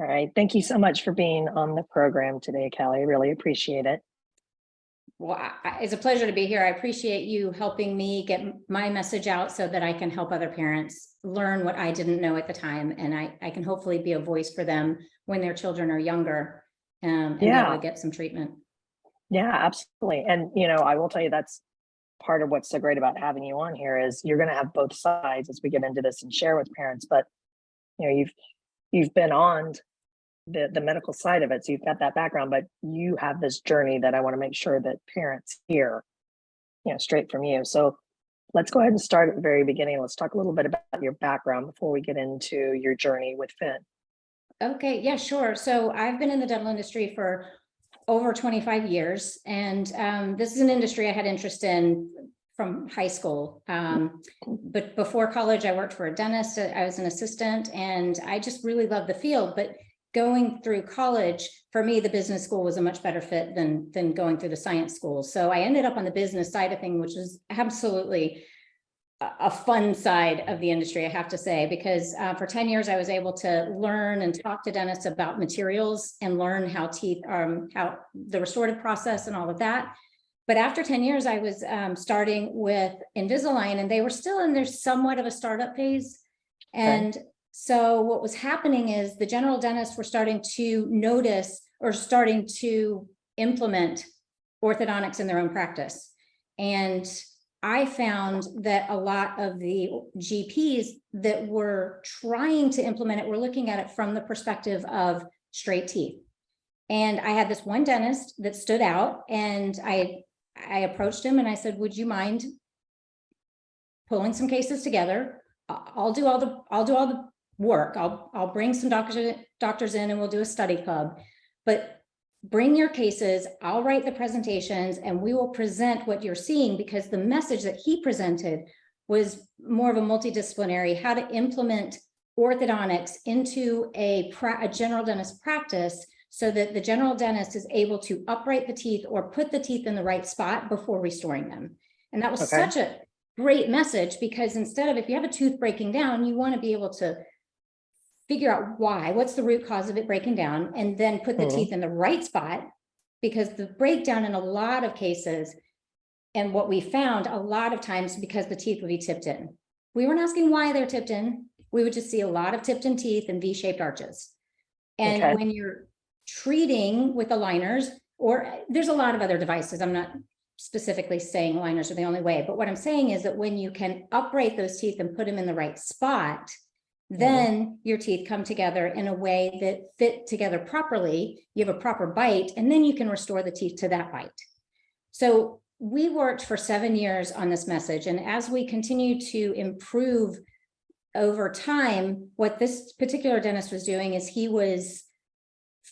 All right. Thank you so much for being on the program today, Kelley. I really appreciate it. Well, it's a pleasure to be here. I appreciate you helping me get my message out so that I can help other parents learn what I didn't know at the time. And I can hopefully be a voice for them when their children are younger, and be able to get some treatment. Yeah, absolutely. And, I will tell you that's part of what's so great about having you on here is you're going to have both sides as we get into this and share with parents. But, you've been on the medical side of it. So you've got that background, but you have this journey that I want to make sure that parents hear, straight from you. So let's go ahead and start at the very beginning. Let's talk a little bit about your background before we get into your journey with Finn. Okay, yeah, sure. So I've been in the dental industry for over 25 years, and this is an industry I had interest in from high school. But before college, I worked for a dentist. I was an assistant, and I just really loved the field. But going through college, for me, the business school was a much better fit than going through the science school. So I ended up on the business side of things, which was absolutely a fun side of the industry, I have to say, because for 10 years, I was able to learn and talk to dentists about materials and learn how teeth, how the restorative process and all of that. But after 10 years, I was starting with Invisalign, and they were still in their somewhat of a startup phase. And so what was happening is the general dentists were starting to notice or starting to implement orthodontics in their own practice. And I found that a lot of the GPs that were trying to implement it were looking at it from the perspective of straight teeth. And I had this one dentist that stood out, and I approached him and I said, would you mind pulling some cases together? I'll do all the work. I'll bring some doctors in and we'll do a study club, but bring your cases, I'll write the presentations, and we will present what you're seeing, because the message that he presented was more of a multidisciplinary, how to implement orthodontics into a general dentist practice so that the general dentist is able to upright the teeth or put the teeth in the right spot before restoring them. And that was such a great message, because instead of, if you have a tooth breaking down, you want to be able to figure out what's the root cause of it breaking down, and then put the teeth in the right spot, because the breakdown in a lot of cases, and what we found a lot of times, because the teeth would be tipped in. We weren't asking why they're tipped in. We would just see a lot of tipped in teeth and V-shaped arches. And when you're treating with aligners, or there's a lot of other devices, I'm not specifically saying aligners are the only way, but what I'm saying is that when you can upright those teeth and put them in the right spot, then your teeth come together in a way that fit together properly. You have a proper bite, and then you can restore the teeth to that bite. So we worked for 7 years on this message. And as we continue to improve over time, what this particular dentist was doing is he was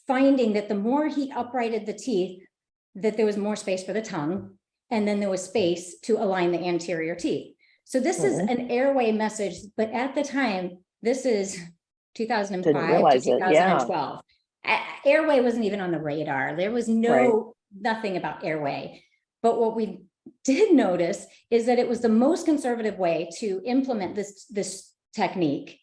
finding that the more he uprighted the teeth, that there was more space for the tongue, and then there was space to align the anterior teeth. So this is an airway message, but at the time, this is 2005 to 2012. Airway wasn't even on the radar. There was nothing about airway. But what we did notice is that it was the most conservative way to implement this technique.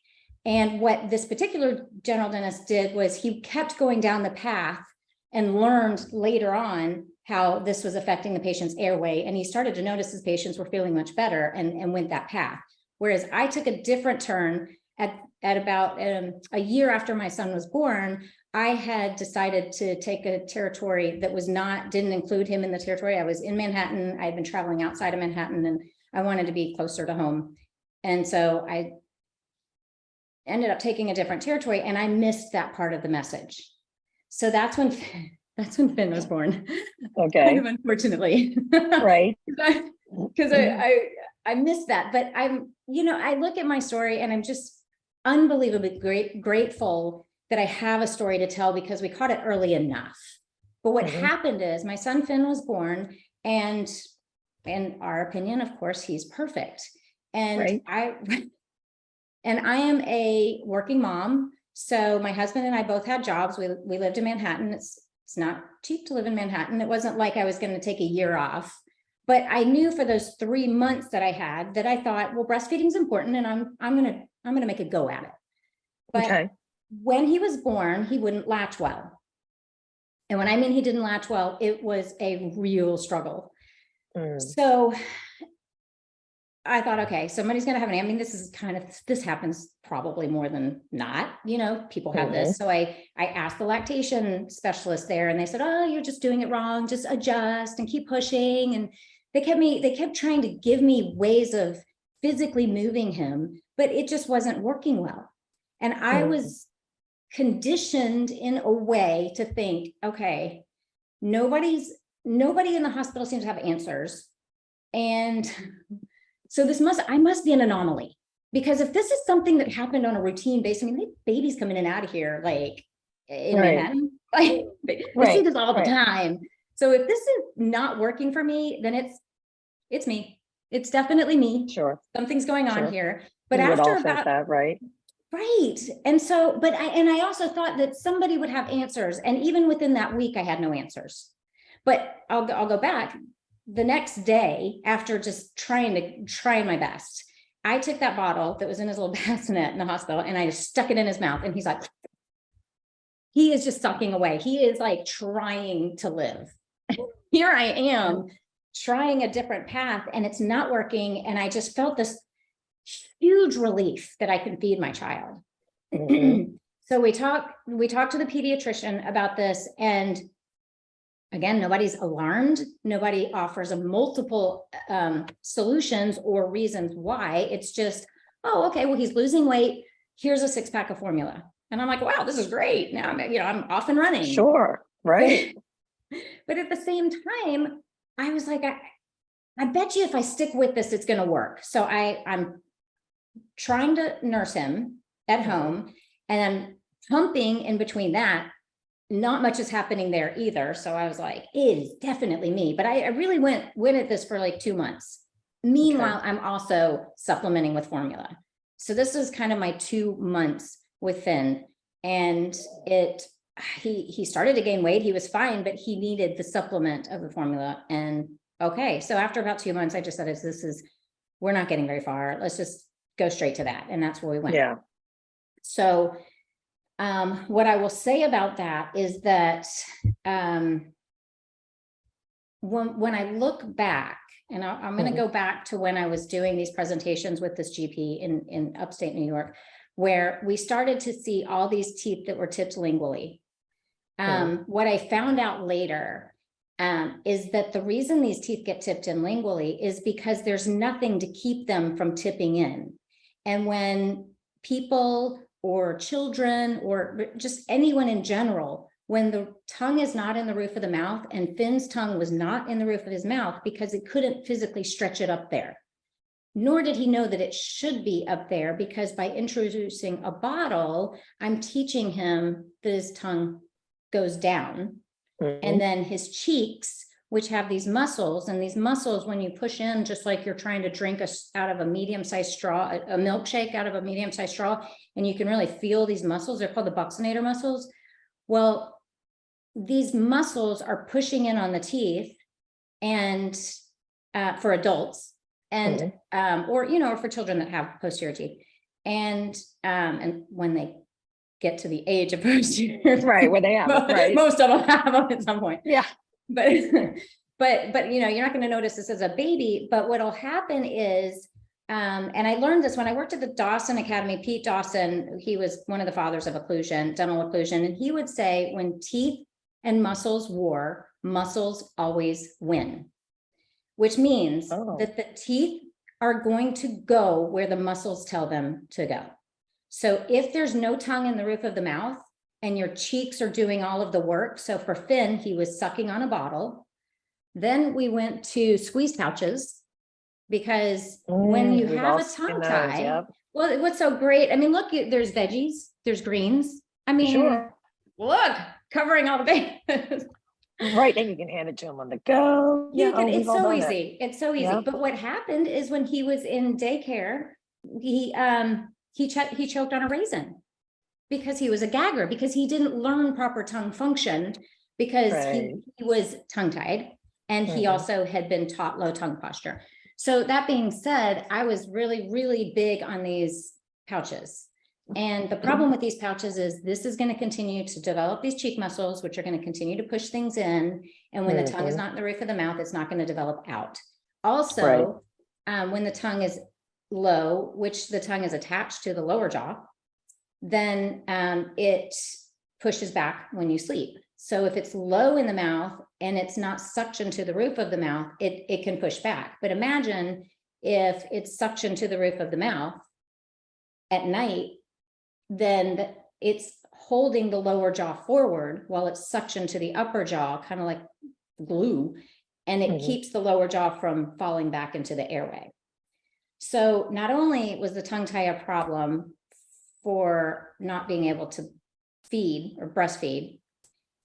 And what this particular general dentist did was he kept going down the path and learned later on how this was affecting the patient's airway. And he started to notice his patients were feeling much better and went that path. Whereas I took a different turn at about a year after my son was born. I had decided to take a territory that didn't include him in the territory. I was in Manhattan. I had been traveling outside of Manhattan, and I wanted to be closer to home. And so I ended up taking a different territory, and I missed that part of the message. So that's when Finn was born. Kind of unfortunately. Because I missed that. But I look at my story and I'm just unbelievably grateful that I have a story to tell, because we caught it early enough. But what happened is my son Finn was born, and in our opinion, of course, he's perfect. And I am a working mom. So my husband and I both had jobs. We lived in Manhattan. It's not cheap to live in Manhattan. It wasn't like I was going to take a year off, but I knew for those 3 months that I had, that I thought, well, breastfeeding is important, and I'm going to make a go at it. But when he was born, he wouldn't latch well. And when I mean he didn't latch well, it was a real struggle. So I thought, okay, somebody's going to have an, I mean, this happens probably more than not, people have this. So I asked the lactation specialist there, and they said, oh, you're just doing it wrong. Just adjust and keep pushing. And they kept trying to give me ways of physically moving him, but it just wasn't working well. And I was conditioned in a way to think, okay, nobody in the hospital seems to have answers. And so I must be an anomaly, because if this is something that happened on a routine basis, I mean, they have babies coming in and out of here, like in Manhattan, like we see this all the time. So if this is not working for me, then it's me. It's definitely me. Sure. Something's going on here. But we would after all think that, right? Right. And so, but I also thought that somebody would have answers. And even within that week, I had no answers. But I'll go back. The next day, after just trying my best, I took that bottle that was in his little bassinet in the hospital, and I just stuck it in his mouth, and he's like, he is just sucking away. He is like trying to live. Here I am trying a different path, and it's not working. And I just felt this huge relief that I can feed my child. So we talked to the pediatrician about this, and again, nobody's alarmed. Nobody offers a multiple solutions or reasons why. It's just, oh, okay, well, he's losing weight. Here's a 6-pack of formula. And I'm like, wow, this is great. Now I'm off and running. Sure. Right. But at the same time, I was like, I bet you if I stick with this, it's going to work. So I'm trying to nurse him at home, and I'm pumping in between that. Not much is happening there either. So I was like, it is definitely me. But I really went at this for like 2 months. Meanwhile, I'm also supplementing with formula. So this is kind of my 2 months with Finn. And he started to gain weight. He was fine, but he needed the supplement of the formula. And okay, so after about 2 months, I just said, we're not getting very far. Let's just go straight to that. And that's where we went. Yeah. So what I will say about that is that when I look back, and I'm going to go back to when I was doing these presentations with this GP in upstate New York, where we started to see all these teeth that were tipped lingually. What I found out later is that the reason these teeth get tipped in lingually is because there's nothing to keep them from tipping in. And when people or children or just anyone in general, when the tongue is not in the roof of the mouth, and Finn's tongue was not in the roof of his mouth because it couldn't physically stretch it up there, nor did he know that it should be up there, because by introducing a bottle, I'm teaching him that his tongue goes down, and then his cheeks, which have these muscles, and these muscles, when you push in, just like you're trying to drink out of a medium-sized straw, a milkshake out of a medium-sized straw, and you can really feel these muscles. They're called the buccinator muscles. Well, these muscles are pushing in on the teeth, and for adults, and or for children that have posterior teeth, and when they get to the age of posterior, right, where they have it, right? Most of them have them at some point. Yeah. But you're not going to notice this as a baby. But what'll happen is, and I learned this when I worked at the Dawson Academy. Pete Dawson, he was one of the fathers of occlusion, dental occlusion, and he would say, when teeth and muscles war, muscles always win, which means that the teeth are going to go where the muscles tell them to go. So if there's no tongue in the roof of the mouth, and your cheeks are doing all of the work. So for Finn, he was sucking on a bottle. Then we went to squeeze pouches, because when you have a tongue tie, well, what's so great? I mean, look, there's veggies, there's greens. I mean, look, covering all the bases. Right, and you can hand it to him on the go. It's so easy. It's so easy. But what happened is, when he was in daycare, he choked on a raisin, because he was a gagger, because he didn't learn proper tongue function, because he was tongue-tied, and he also had been taught low tongue posture. So that being said, I was really, really big on these pouches. And the problem with these pouches is this is going to continue to develop these cheek muscles, which are going to continue to push things in. And when the tongue is not in the roof of the mouth, it's not going to develop out. Also, when the tongue is low, which the tongue is attached to the lower jaw, then it pushes back when you sleep. So if it's low in the mouth and it's not suctioned to the roof of the mouth, it can push back. But imagine if it's suctioned to the roof of the mouth at night, then it's holding the lower jaw forward while it's suctioned to the upper jaw, kind of like glue, and it keeps the lower jaw from falling back into the airway. So not only was the tongue tie a problem for not being able to feed or breastfeed,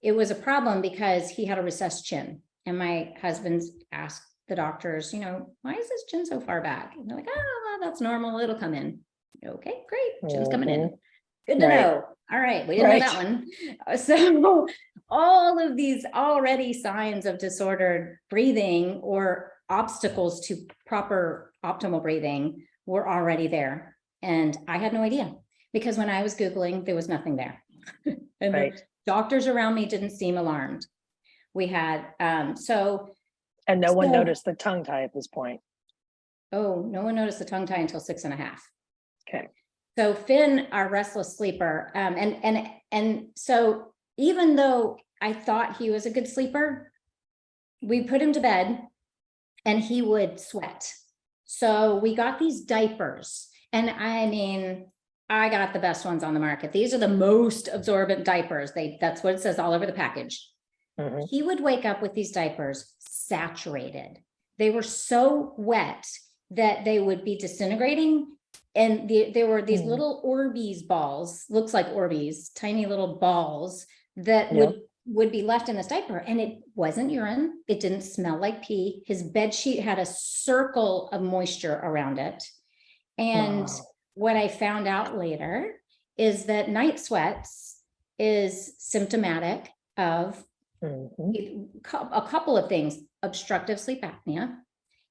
it was a problem because he had a recessed chin. And my husband's asked the doctors, why is his chin so far back? And they're like, oh, well, that's normal. It'll come in. Okay, great. Chin's coming in. Good to know. All right. We didn't know that one. So all of these already signs of disordered breathing or obstacles to proper optimal breathing were already there. And I had no idea because when I was Googling, there was nothing there. And the doctors around me didn't seem alarmed. We had, and no one noticed the tongue tie at this point. Oh, no one noticed the tongue tie until 6.5. Okay. So Finn, our restless sleeper, and so even though I thought he was a good sleeper, we put him to bed and he would sweat. So we got these diapers, and I mean, I got the best ones on the market. These are the most absorbent diapers. That's what it says all over the package. He would wake up with these diapers saturated. They were so wet that they would be disintegrating. And there were these little Orbeez balls, looks like Orbeez, tiny little balls that would be left in this diaper. And it wasn't urine. It didn't smell like pee. His bed sheet had a circle of moisture around it. And what I found out later is that night sweats is symptomatic of a couple of things: obstructive sleep apnea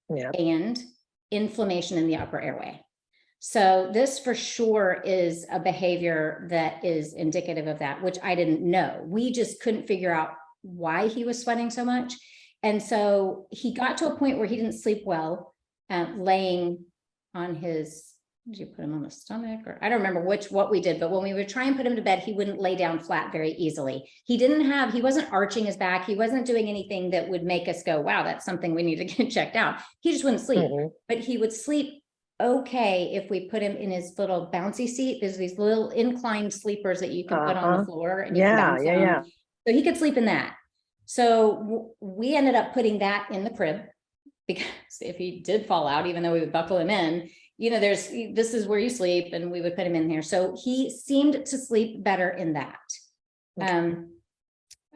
and inflammation in the upper airway. So this for sure is a behavior that is indicative of that, which I didn't know. We just couldn't figure out why he was sweating so much. And so he got to a point where he didn't sleep well, laying on his, did you put him on the stomach? Or I don't remember what we did, but when we would try and put him to bed, he wouldn't lay down flat very easily. He wasn't arching his back. He wasn't doing anything that would make us go, wow, that's something we need to get checked out. He just wouldn't sleep, but he would sleep okay if we put him in his little bouncy seat. There's these little inclined sleepers that you can put on the floor and you can bounce on. So he could sleep in that. So we ended up putting that in the crib, because if he did fall out, even though we would buckle him in, this is where you sleep, and we would put him in there. So he seemed to sleep better in that.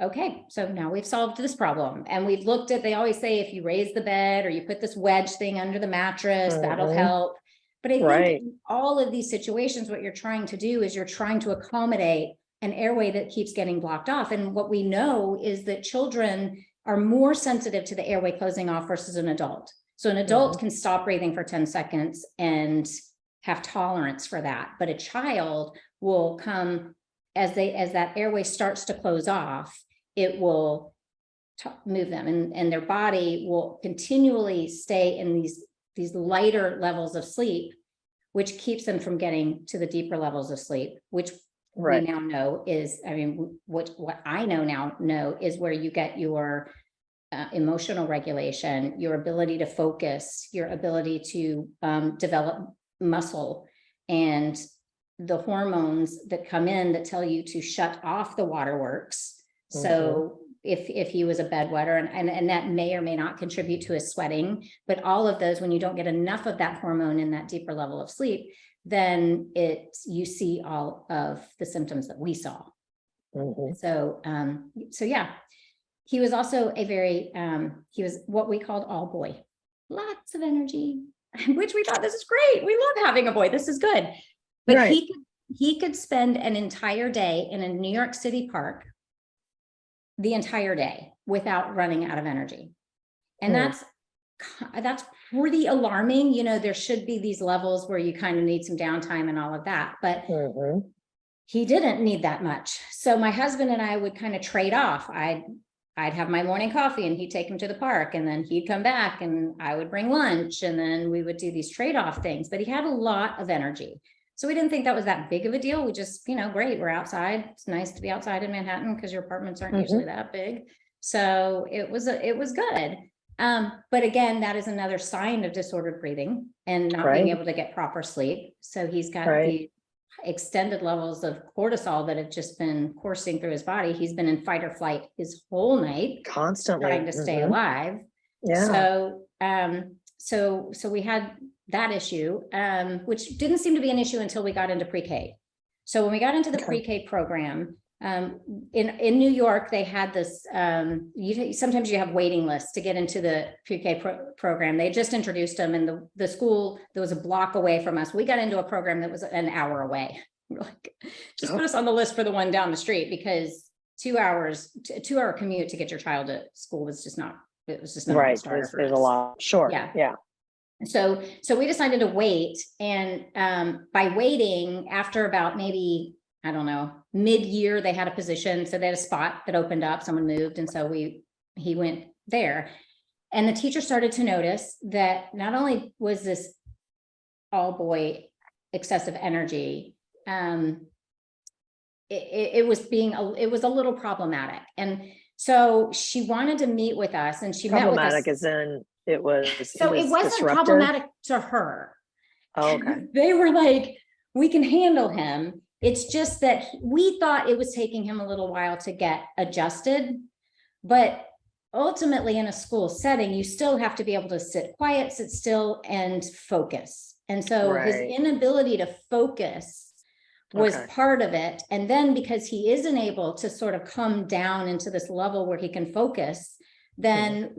Okay, so now we've solved this problem, and we've looked at, they always say, if you raise the bed or you put this wedge thing under the mattress, that'll help. But I think in all of these situations, what you're trying to do is you're trying to accommodate an airway that keeps getting blocked off. And what we know is that children are more sensitive to the airway closing off versus an adult. So an adult can stop breathing for 10 seconds and have tolerance for that. But a child will come as that airway starts to close off, it will move them, and their body will continually stay in these lighter levels of sleep, which keeps them from getting to the deeper levels of sleep, which we now know is, what I know is where you get your emotional regulation, your ability to focus, your ability to develop muscle, and the hormones that come in that tell you to shut off the waterworks. So if he was a bedwetter, and that may or may not contribute to his sweating, but all of those, when you don't get enough of that hormone in that deeper level of sleep, then you see all of the symptoms that we saw. So yeah, he was also he was what we called all boy, lots of energy, which we thought, this is great. We love having a boy. This is good. But he could spend an entire day in a New York City park, the entire day, without running out of energy. And that's that's pretty alarming. You know, there should be these levels where you kind of need some downtime and all of that, but he didn't need that much. So my husband and I would kind of trade off. I'd have my morning coffee and he'd take him to the park, and then he'd come back and I would bring lunch, and then we would do these trade-off things, but he had a lot of energy. So we didn't think that was that big of a deal. We just, you know, great, we're outside. It's nice to be outside in Manhattan because your apartments aren't usually that big. So it was good. But again, that is another sign of disordered breathing and not being able to get proper sleep. So he's got the extended levels of cortisol that have just been coursing through his body. He's been in fight or flight his whole night, constantly trying to stay alive. So we had that issue, which didn't seem to be an issue until we got into pre-K. So when we got into the pre-K program, in New York, they had this, sometimes you have waiting lists to get into the pre-K program. They just introduced them, and the school that was a block away from us, we got into a program that was an hour away. We're like, just put us on the list for the one down the street, because 2 hours, 2 hour commute to get your child to school was just not, it was just not there's a lot. Yeah. So we decided to wait, and by waiting, after about maybe, I don't know, mid-year, they had a position. So they had a spot that opened up, someone moved. And so he went there, and the teacher started to notice that not only was this all boy excessive energy, it was a little problematic. And so she wanted to meet with us, and she met with us. Problematic as in it wasn't disruptive? Problematic to her. Oh, okay. They were like, we can handle him. It's just that we thought it was taking him a little while to get adjusted, but ultimately in a school setting, you still have to be able to sit quiet, sit still, and focus. And so his inability to focus was part of it. And then because he isn't able to sort of come down into this level where he can focus, then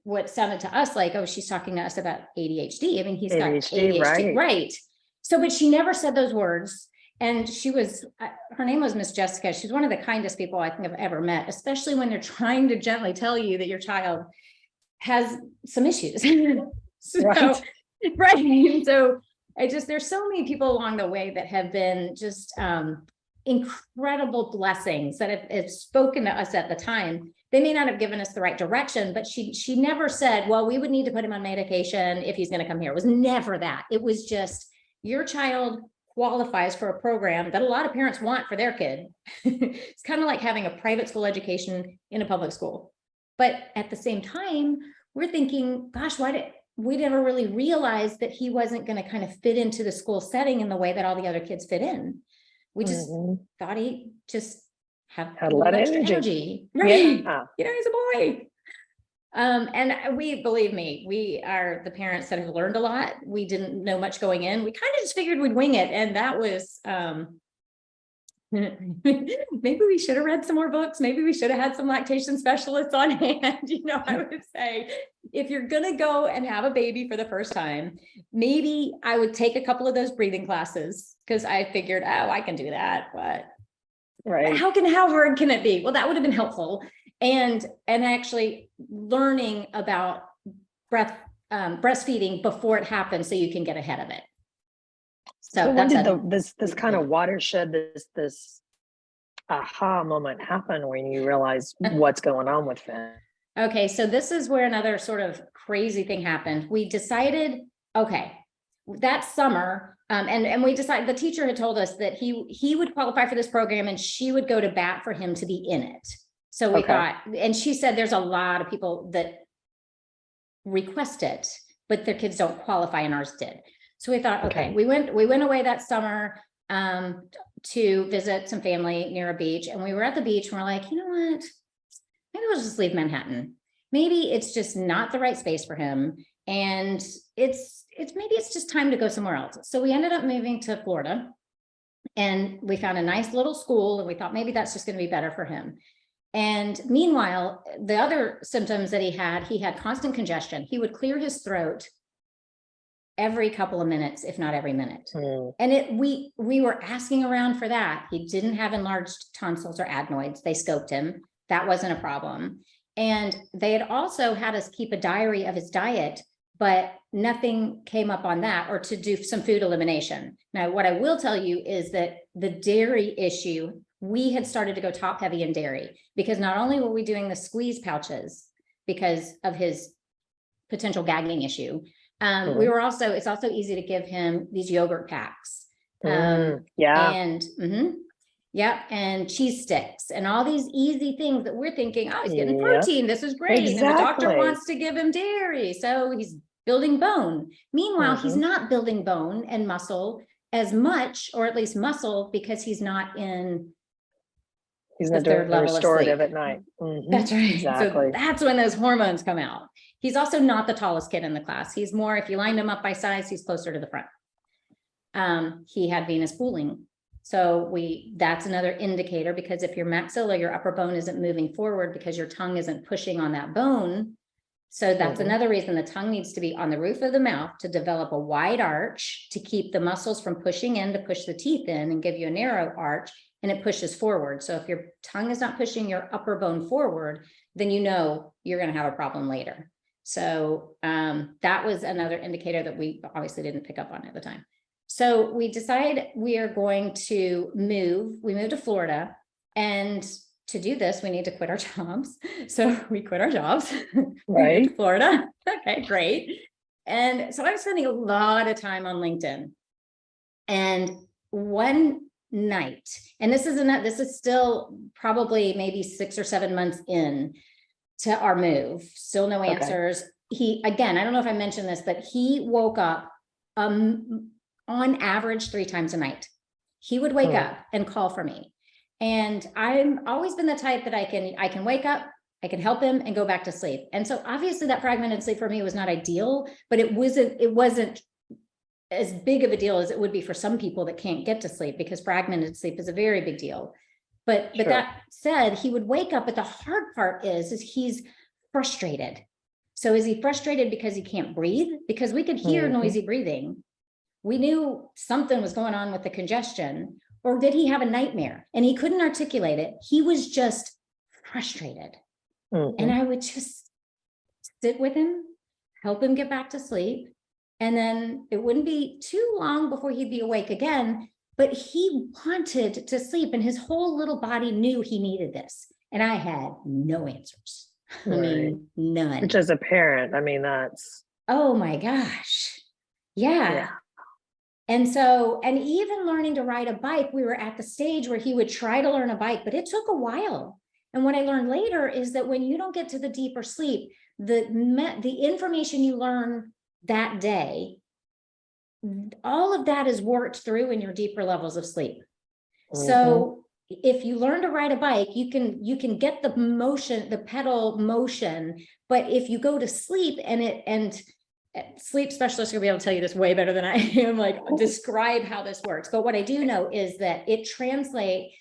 what sounded to us like, oh, she's talking to us about ADHD. I mean, he's got ADHD, right? So, but she never said those words. And her name was Miss Jessica. She's one of the kindest people I think I've ever met, especially when they're trying to gently tell you that your child has some issues. So there's so many people along the way that have been just incredible blessings that have spoken to us at the time. They may not have given us the right direction, but she never said, well, we would need to put him on medication if he's going to come here. It was never that. It was just, your child qualifies for a program that a lot of parents want for their kid. It's kind of like having a private school education in a public school. But at the same time, we're thinking, gosh, we never really realized that he wasn't going to kind of fit into the school setting in the way that all the other kids fit in. We just thought he just had a lot of energy. Right. Yeah. You know, he's a boy. And believe me, we are the parents that have learned a lot. We didn't know much going in. We kind of just figured we'd wing it. And that was, maybe we should have read some more books. Maybe we should have had some lactation specialists on hand. You know, I would say, if you're going to go and have a baby for the first time, maybe I would take a couple of those breathing classes, because I figured, oh, I can do that. But how hard can it be? Well, that would have been helpful. And actually learning about breastfeeding before it happens, so you can get ahead of it. So when did this kind of watershed, this aha moment happen when you realize what's going on with Finn? Okay, so this is where another sort of crazy thing happened. We decided, okay, that summer, and we decided, the teacher had told us that he would qualify for this program, and she would go to bat for him to be in it. So we thought, and she said there's a lot of people that request it, but their kids don't qualify, and ours did. So we thought, okay, we went away that summer to visit some family near a beach, and we were at the beach, and we're like, you know what? Maybe we'll just leave Manhattan. Maybe it's just not the right space for him, and maybe it's just time to go somewhere else. So we ended up moving to Florida, and we found a nice little school, and we thought maybe that's just going to be better for him. And meanwhile, the other symptoms that he had constant congestion. He would clear his throat every couple of minutes, if not every minute. And we were asking around for that. He didn't have enlarged tonsils or adenoids. They scoped him. That wasn't a problem. And they had also had us keep a diary of his diet, but nothing came up on that, or to do some food elimination. Now, what I will tell you is that the dairy issue, we had started to go top heavy in dairy, because not only were we doing the squeeze pouches because of his potential gagging issue, we were also, it's also easy to give him these yogurt packs. Yeah, and cheese sticks and all these easy things that we're thinking, oh, he's getting protein. This is great. Exactly. And the doctor wants to give him dairy, so he's building bone. Meanwhile, he's not building bone and muscle as much, or at least muscle, because he's not in the third level of sleep at night. That's right. Exactly. So that's when those hormones come out. He's also not the tallest kid in the class. He's more, if you lined him up by size, he's closer to the front. He had venous pooling. So that's another indicator, because if your maxilla, your upper bone, isn't moving forward because your tongue isn't pushing on that bone. So that's another reason the tongue needs to be on the roof of the mouth to develop a wide arch to keep the muscles from pushing in, to push the teeth in and give you a narrow arch, and it pushes forward. So if your tongue is not pushing your upper bone forward, then you know you're going to have a problem later. So that was another indicator that we obviously didn't pick up on at the time. So we decide we are going to move. We moved to Florida, and to do this, we need to quit our jobs. So we quit our jobs. Right. We moved to Florida. Okay, great. And so I was spending a lot of time on LinkedIn. And one night, and this is still probably maybe 6 or 7 months in to our move, still no answers. Again, I don't know if I mentioned this, but he woke up on average 3 times a night. He would wake up and call for me. And I've always been the type that I can wake up, I can help him and go back to sleep. And so obviously that fragmented sleep for me was not ideal, but it wasn't as big of a deal as it would be for some people that can't get to sleep, because fragmented sleep is a very big deal. But that said, he would wake up, but the hard part is he's frustrated. So is he frustrated because he can't breathe? Because we could hear noisy breathing. We knew something was going on with the congestion. Or did he have a nightmare and he couldn't articulate it? He was just frustrated. And I would just sit with him, help him get back to sleep. And then it wouldn't be too long before he'd be awake again, but he wanted to sleep, and his whole little body knew he needed this. And I had no answers. I mean, none. Which, as a parent, I mean, that's. Oh my gosh. Yeah. And so, and even learning to ride a bike, we were at the stage where he would try to learn a bike, but it took a while. And what I learned later is that when you don't get to the deeper sleep, the information you learn that day, all of that is worked through in your deeper levels of sleep. So if you learn to ride a bike, you can get the motion, the pedal motion, but if you go to sleep and sleep specialists are gonna be able to tell you this way better than I am, like describe how this works. But what I do know is that it translates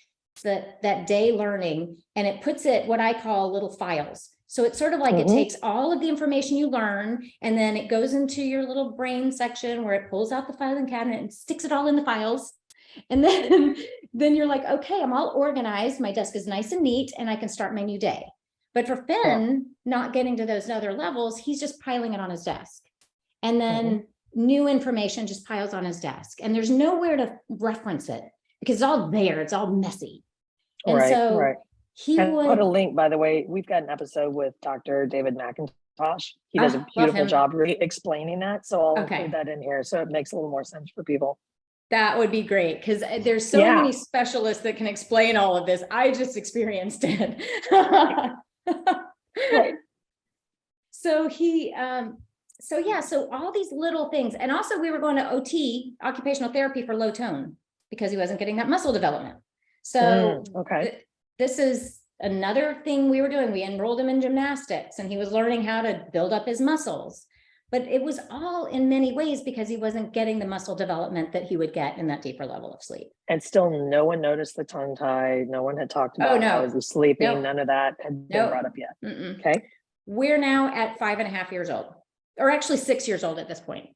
that day learning, and it puts it what I call little files. So it's sort of like it takes all of the information you learn, and then it goes into your little brain section where it pulls out the filing cabinet and sticks it all in the files. And then you're like, okay, I'm all organized. My desk is nice and neat, and I can start my new day. But for Finn, not getting to those other levels, he's just piling it on his desk. And then new information just piles on his desk, and there's nowhere to reference it because it's all there. It's all messy. And he would put a link, by the way. We've got an episode with Dr. David McIntosh. He does a beautiful job explaining that. So I'll include that in here, so it makes a little more sense for people. That would be great, because there's so many specialists that can explain all of this. I just experienced it. So so all these little things. And also we were going to OT, occupational therapy, for low tone because he wasn't getting that muscle development. So this is another thing we were doing. We enrolled him in gymnastics, and he was learning how to build up his muscles. But it was all in many ways because he wasn't getting the muscle development that he would get in that deeper level of sleep. And still no one noticed the tongue tie. No one had talked about how he was sleeping. None of that had been brought up yet. Okay. We're now at 5.5 years old, or actually 6 years old at this point.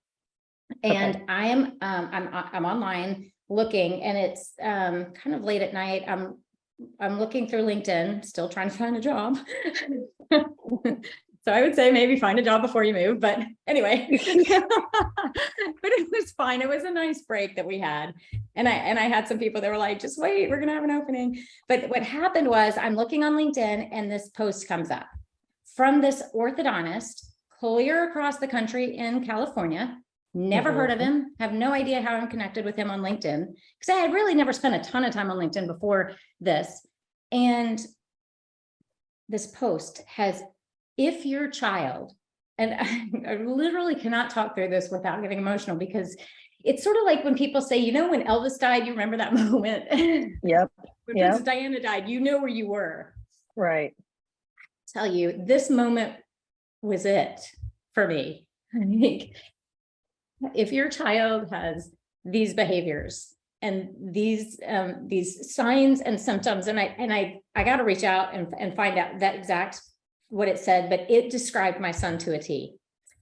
And I am, I'm online looking, and it's kind of late at night. I'm I'm looking through LinkedIn, still trying to find a job. So I would say maybe find a job before you move, but anyway, but it was fine. It was a nice break that we had. And I had some people that were like, just wait, we're going to have an opening. But what happened was I'm looking on LinkedIn and this post comes up from this orthodontist clear across the country in California. Never heard of him, have no idea how I'm connected with him on LinkedIn, because I had really never spent a ton of time on LinkedIn before this. And this post has, if your child, and I literally cannot talk through this without getting emotional, because it's sort of like when people say, you know, when Elvis died, you remember that moment? Yep. When Princess Diana died, you know where you were. Right. I tell you, this moment was it for me. I think if your child has these behaviors and these signs and symptoms, and I got to reach out and find out that exact what it said, but it described my son to a T.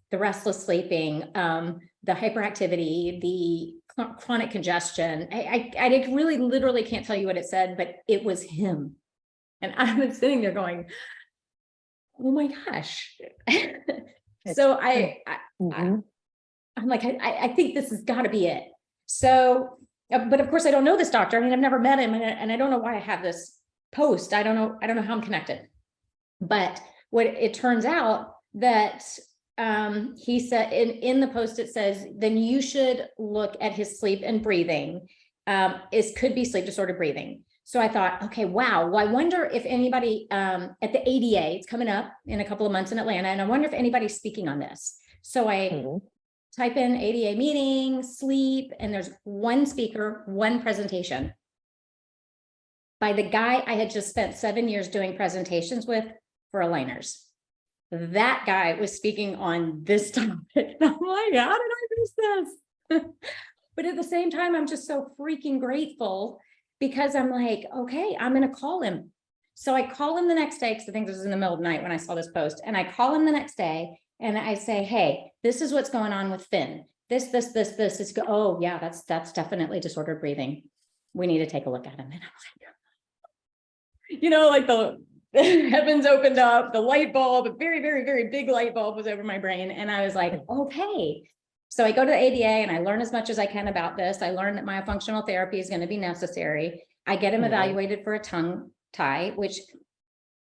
The restless sleeping, the hyperactivity, the chronic congestion. I really literally can't tell you what it said, but it was him. And I was sitting there going, oh my gosh. So I'm like, I think this has got to be it. So, but of course I don't know this doctor. I mean, I've never met him, and I don't know why I have this post. I don't know how I'm connected. But what it turns out that he said in the post, it says, then you should look at his sleep and breathing. Could be sleep disordered breathing. So I thought, okay, wow. Well, I wonder if anybody at the ADA, it's coming up in a couple of months in Atlanta, and I wonder if anybody's speaking on this. So I type in ADA meeting, sleep, and there's one speaker, one presentation by the guy I had just spent 7 years doing presentations with for aligners. That guy was speaking on this topic. And I'm like, how did I miss this? But at the same time, I'm just so freaking grateful, because I'm like, okay, I'm going to call him. So I call him the next day, because I think this was in the middle of the night when I saw this post. And I call him the next day and I say, hey, this is what's going on with Finn. This is, oh yeah, that's definitely disordered breathing. We need to take a look at him. And I was like, you know, like the heavens opened up, the light bulb, a very, very, very big light bulb was over my brain. And I was like, okay. So I go to the ADA and I learn as much as I can about this. I learned that myofunctional therapy is going to be necessary. I get him evaluated for a tongue tie, which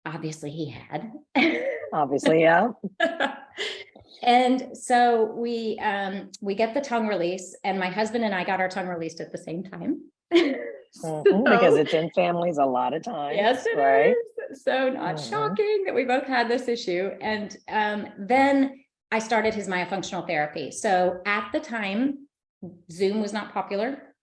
obviously he had. Obviously, yeah. And so we get the tongue release, and my husband and I got our tongue released at the same time. Because it's in families a lot of times. Yes, it right? is. So not shocking that we both had this issue. And then I started his myofunctional therapy. So at the time, Zoom was not popular.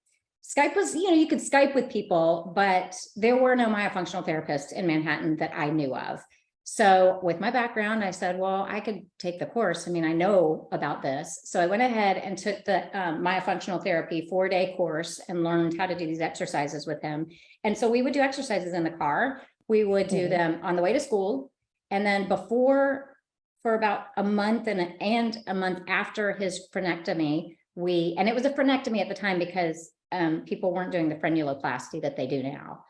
Skype was, you could Skype with people, but there were no myofunctional therapists in Manhattan that I knew of. So with my background, I said, well, I could take the course. I mean, I know about this. So I went ahead and took the myofunctional therapy 4-day course and learned how to do these exercises with him. And so we would do exercises in the car. We would do them on the way to school. And then for about a month and a month after his frenectomy, and it was a frenectomy at the time because people weren't doing the frenuloplasty that they do now,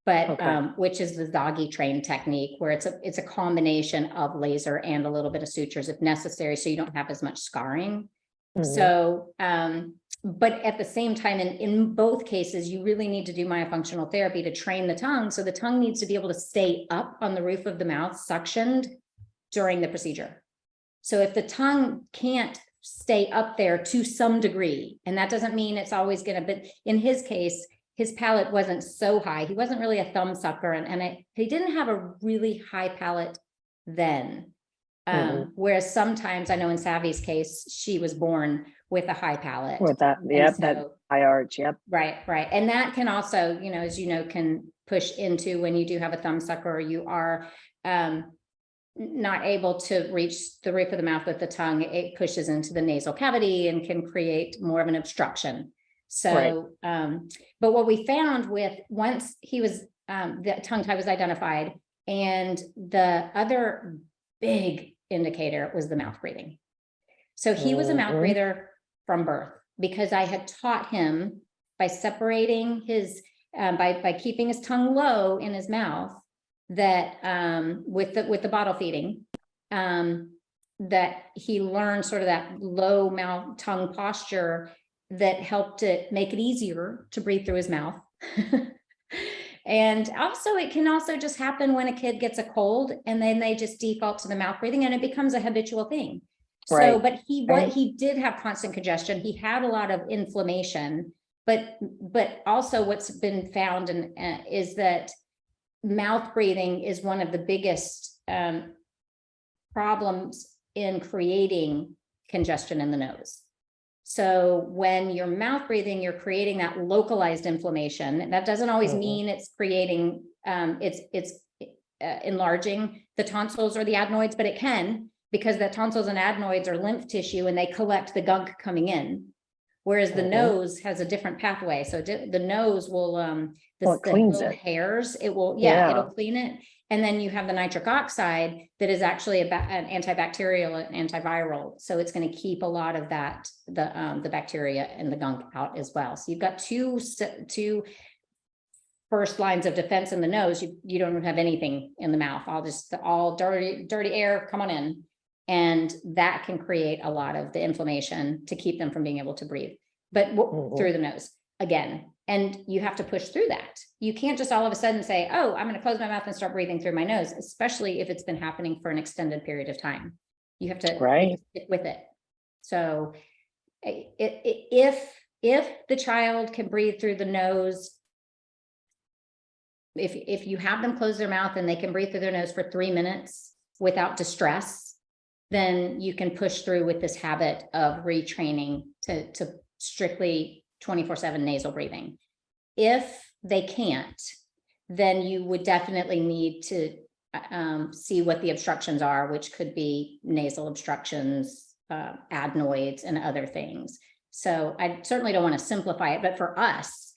but which is the doggy train technique, where it's a combination of laser and a little bit of sutures if necessary, so you don't have as much scarring. So, but at the same time, in both cases, you really need to do myofunctional therapy to train the tongue. So the tongue needs to be able to stay up on the roof of the mouth, suctioned during the procedure. So if the tongue can't stay up there to some degree, and that doesn't mean it's always going to, but in his case, his palate wasn't so high. He wasn't really a thumb sucker, and he didn't have a really high palate then. Whereas sometimes, I know in Savvy's case, she was born with a high palate. With that, that high arch, Right. And that can also, as can push into when you do have a thumb sucker, or you are not able to reach the roof of the mouth with the tongue, it pushes into the nasal cavity and can create more of an obstruction. So, but what we found once he was, the tongue tie was identified, and the other big indicator was the mouth breathing. So he was a mouth breather from birth, because I had taught him by separating his by keeping his tongue low in his mouth, that with the bottle feeding, that he learned sort of that low mouth tongue posture that helped it make it easier to breathe through his mouth. And also, it can also just happen when a kid gets a cold and then they just default to the mouth breathing and it becomes a habitual thing. Right. So, but he did have constant congestion. He had a lot of inflammation, but also what's been found is that mouth breathing is one of the biggest problems in creating congestion in the nose. So when you're mouth breathing, you're creating that localized inflammation. That doesn't always mean it's creating, it's enlarging the tonsils or the adenoids, but it can, because the tonsils and adenoids are lymph tissue and they collect the gunk coming in. Whereas the nose has a different pathway. So the nose will, it cleans it. hairs, it will, it'll clean it. And then you have the nitric oxide that is actually an antibacterial and antiviral. So it's going to keep a lot of that, the bacteria and the gunk out as well. So you've got two first lines of defense in the nose. You don't have anything in the mouth. All dirty air, come on in. And that can create a lot of the inflammation to keep them from being able to breathe, but through the nose again. And you have to push through that. You can't just all of a sudden say, oh, I'm going to close my mouth and start breathing through my nose, especially if it's been happening for an extended period of time. You have to stick with it. So if the child can breathe through the nose, if you have them close their mouth and they can breathe through their nose for 3 minutes without distress, then you can push through with this habit of retraining to strictly 24/7 nasal breathing. If they can't, then you would definitely need to see what the obstructions are, which could be nasal obstructions, adenoids, and other things. So I certainly don't want to simplify it, but for us,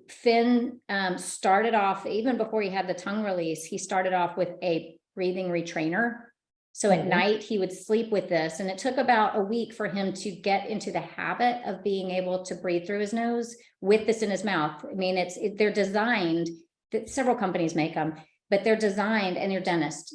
Finn started off, even before he had the tongue release, he started off with a breathing retrainer. So at night he would sleep with this, and it took about a week for him to get into the habit of being able to breathe through his nose with this in his mouth. I mean, they're designed, that several companies make them, but they're designed, and your dentist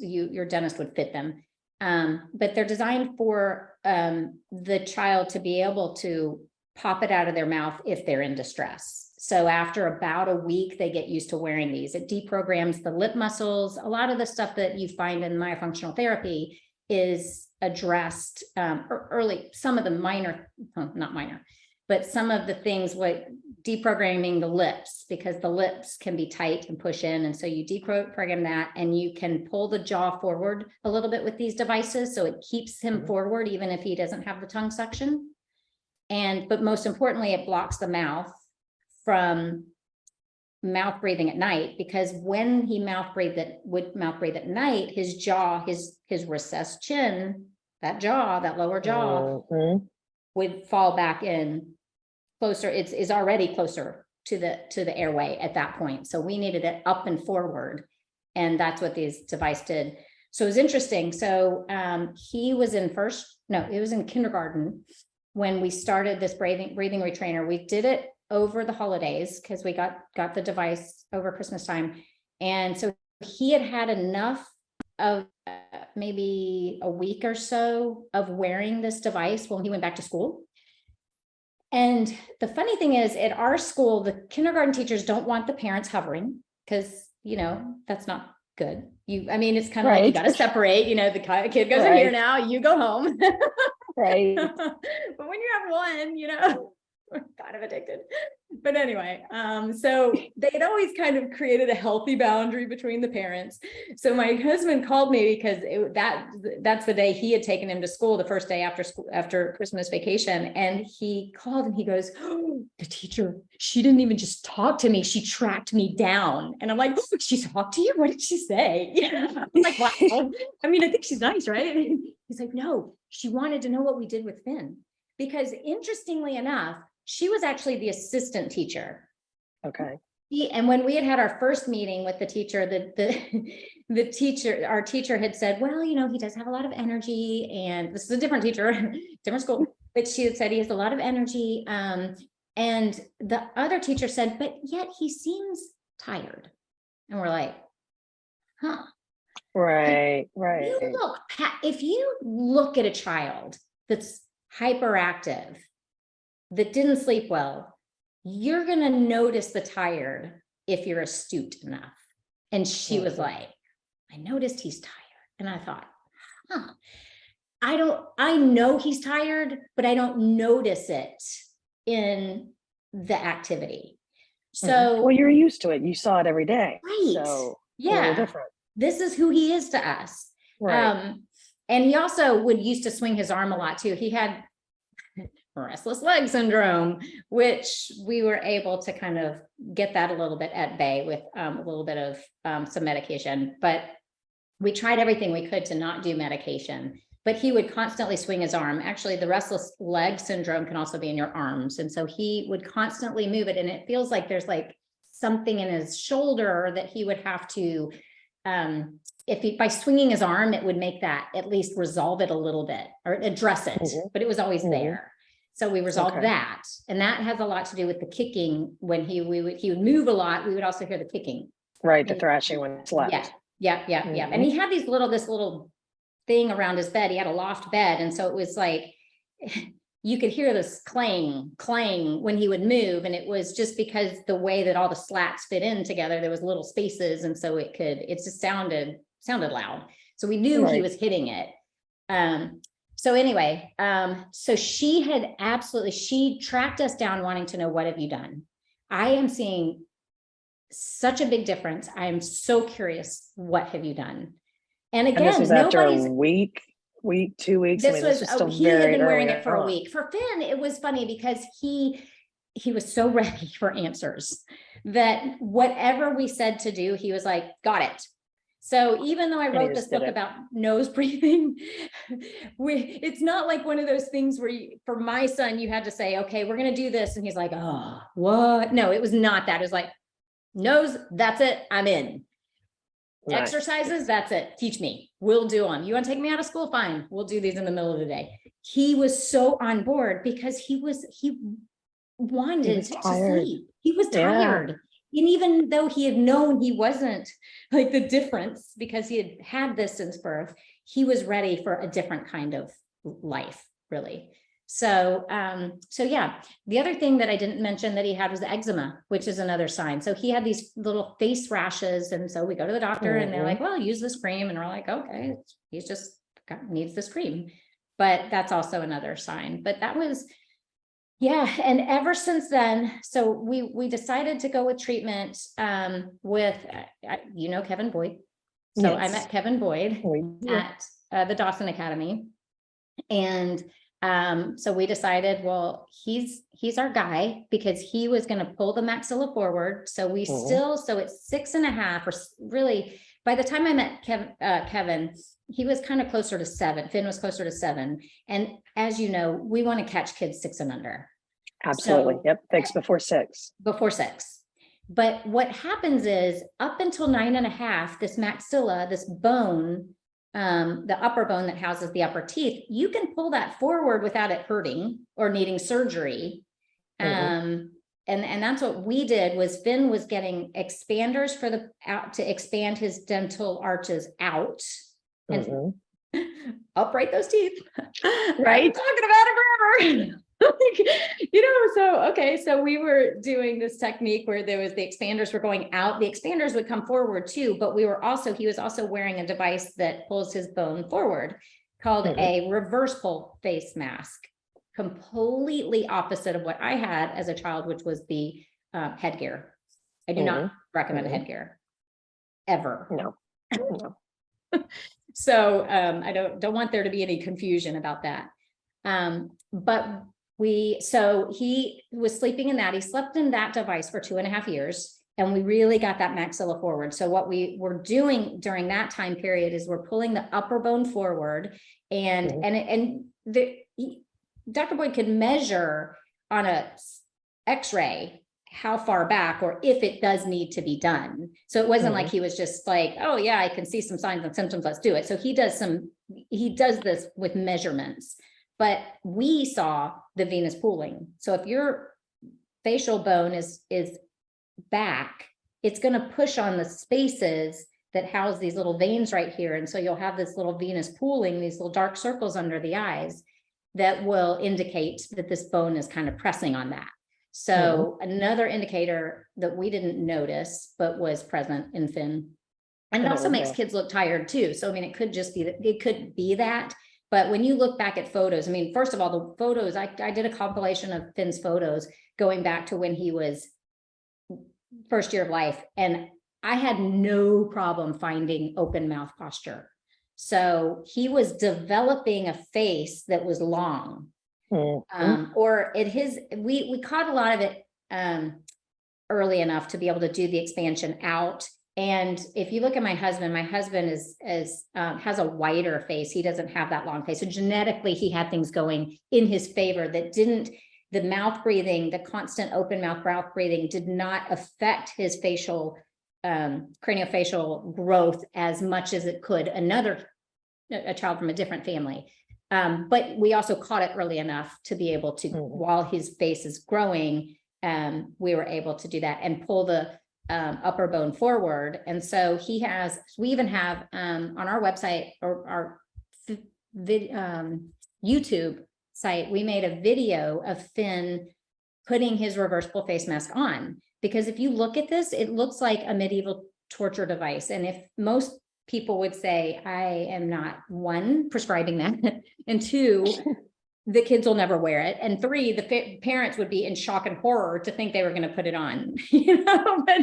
would fit them. But they're designed for the child to be able to pop it out of their mouth if they're in distress. So after about a week, they get used to wearing these. It deprograms the lip muscles. A lot of the stuff that you find in myofunctional therapy is addressed early. Some of the not minor, but some of the things, what deprogramming the lips, because the lips can be tight and push in. And so you deprogram that, and you can pull the jaw forward a little bit with these devices. So it keeps him forward, even if he doesn't have the tongue suction. But most importantly, it blocks the mouth from mouth breathing at night, because when he would mouth breathe at night, his jaw, his recessed chin, that lower jaw would fall back in closer. It's already closer to the airway at that point. So we needed it up and forward. And that's what these devices did. So it was interesting. So he was in kindergarten when we started this breathing retrainer. We did it over the holidays because we got the device over Christmas time. And so he had enough of maybe a week or so of wearing this device when he went back to school. And the funny thing is, at our school, the kindergarten teachers don't want the parents hovering because, that's not good. It's kind of like you got to separate, the kid goes in here now, you go home. Right. But when you have one, we're kind of addicted. But anyway, so they had always kind of created a healthy boundary between the parents. So my husband called me because that's the day he had taken him to school, the first day after Christmas vacation. And he called and he goes, oh, the teacher, she didn't even just talk to me. She tracked me down. And I'm like, oh, she talked to you? What did she say? I'm like, wow. I think she's nice, right? And he's like, no, she wanted to know what we did with Finn. Because interestingly enough, she was actually the assistant teacher. Okay. And when we had our first meeting with the teacher, our teacher had said, well, he does have a lot of energy, and this is a different teacher, different school, but she had said he has a lot of energy. And the other teacher said, but yet he seems tired. And we're like, huh. Right. If you look at a child that's hyperactive, that didn't sleep well, you're going to notice the tired if you're astute enough. And she was like, I noticed he's tired. And I thought, huh, I know he's tired, but I don't notice it in the activity. So, well, you're used to it. You saw it every day. Right. So yeah, a little different. This is who he is to us. Right. And he also used to swing his arm a lot too. He had restless leg syndrome, which we were able to kind of get that a little bit at bay with a little bit of some medication, but we tried everything we could to not do medication, but he would constantly swing his arm. Actually, the restless leg syndrome can also be in your arms. And so he would constantly move it. And it feels like there's like something in his shoulder that he would have to, by swinging his arm, it would make that at least resolve it a little bit or address it, but it was always there. So we resolved that. And that has a lot to do with the kicking. When he would move a lot, we would also hear the kicking. Right, the thrashing when he slept. Yeah. And he had this little thing around his bed. He had a loft bed. And so it was like, you could hear this clang when he would move. And it was just because the way that all the slats fit in together, there was little spaces. And so it just sounded loud. So we knew he was hitting it. So anyway, so she tracked us down wanting to know, what have you done? I am seeing such a big difference. I am so curious. What have you done? And again, this was after a week, 2 weeks. This was still he had been wearing it for a week. For Finn, it was funny because he was so ready for answers that whatever we said to do, he was like, got it. So even though I wrote this book about nose breathing, it's not like one of those things where for my son, you had to say, okay, we're going to do this. And he's like, oh, what? No, it was not that. It was like, nose, that's it. I'm in. Nice. Exercises, that's it. Teach me. We'll do them. You want to take me out of school? Fine. We'll do these in the middle of the day. He was so on board because he wanted to sleep. He was tired. And even though he had known he wasn't like the difference because he had this since birth, he was ready for a different kind of life, really. So, yeah, the other thing that I didn't mention that he had was eczema, which is another sign. So he had these little face rashes. And so we go to the doctor and they're like, well, use this cream. And we're like, okay, he's just needs this cream, but that's also another sign. But that was, yeah. And ever since then, so we decided to go with treatment, with, Kevin Boyd. So I met Kevin Boyd at the Dawson Academy. And so we decided, well, he's our guy because he was going to pull the maxilla forward. So we so it's 6.5, or really by the time I met Kevin, he was kind of closer to 7. Finn was closer to 7. And as you know, we want to catch kids 6 and under. Absolutely. So, yep. Thanks. Before 6. But what happens is up until 9.5, this maxilla, this bone, the upper bone that houses the upper teeth, you can pull that forward without it hurting or needing surgery. And that's what we did. Was Finn was getting expanders to expand his dental arches out and upright those teeth. Right. I'm talking about it forever. So we were doing this technique where the expanders were going out. The expanders would come forward too, but he was also wearing a device that pulls his bone forward called a reverse pull face mask, completely opposite of what I had as a child, which was the headgear. I do not recommend a headgear ever. No. So I don't want there to be any confusion about that. But he was sleeping in that. He slept in that device for 2.5 years, and we really got that maxilla forward. So what we were doing during that time period is we're pulling the upper bone forward, and Dr. Boyd could measure on a X-ray how far back, or if it does need to be done. So it wasn't like he was just like, oh yeah, I can see some signs and symptoms, let's do it. So he does this with measurements. But we saw the venous pooling. So if you're facial bone is back, it's going to push on the spaces that house these little veins right here. And so you'll have this little venous pooling, these little dark circles under the eyes that will indicate that this bone is kind of pressing on that. So another indicator that we didn't notice, but was present in Finn. And it also makes kids look tired too. So, I mean, it could just be that, it could be that. But when you look back at photos, I mean, first of all, the photos, I did a compilation of Finn's photos going back to when he was first year of life. And I had no problem finding open mouth posture. So he was developing a face that was long. Or we caught a lot of it early enough to be able to do the expansion out. And if you look at my husband has a wider face. He doesn't have that long face. So genetically, he had things going in his favor that didn't, the mouth breathing, the constant open mouth breathing did not affect his facial, craniofacial growth as much as it could a child from a different family. But we also caught it early enough to be able to, while his face is growing, we were able to do that and pull the upper bone forward. And so we even have on our website or our YouTube site, we made a video of Finn putting his reversible face mask on, because if you look at this, it looks like a medieval torture device. And if most people would say, I am not, one, prescribing that, and two, the kids will never wear it, and three, the parents would be in shock and horror to think they were going to put it on.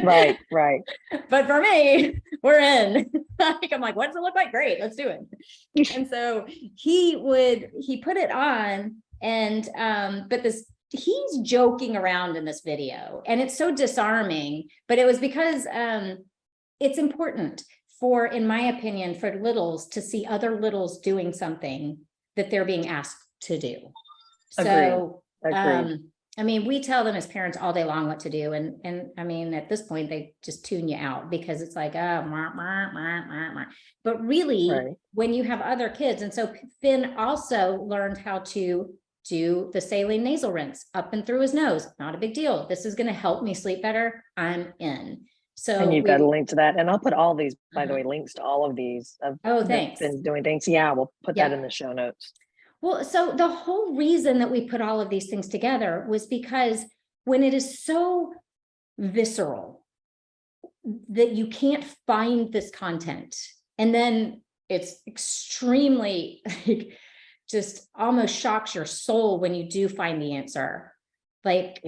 But, right. But for me, we're in. I'm like, what does it look like? Great, let's do it. And so he put it on, and but he's joking around in this video, and it's so disarming. But it was because it's important for, in my opinion, for littles to see other littles doing something that they're being asked to do. So, Agreed. I mean, we tell them as parents all day long what to do. And I mean, at this point, they just tune you out because it's like, but really, when you have other kids, and so Finn also learned how to do the saline nasal rinse up and through his nose. Not a big deal. This is going to help me sleep better. I'm in. So, and you've got a link to that, and I'll put all these, by the way, links to all of these. Thanks. Been doing things. Yeah, we'll put that in the show notes. Well, so the whole reason that we put all of these things together was because when it is so visceral that you can't find this content, and then it's extremely just almost shocks your soul when you do find the answer. Like,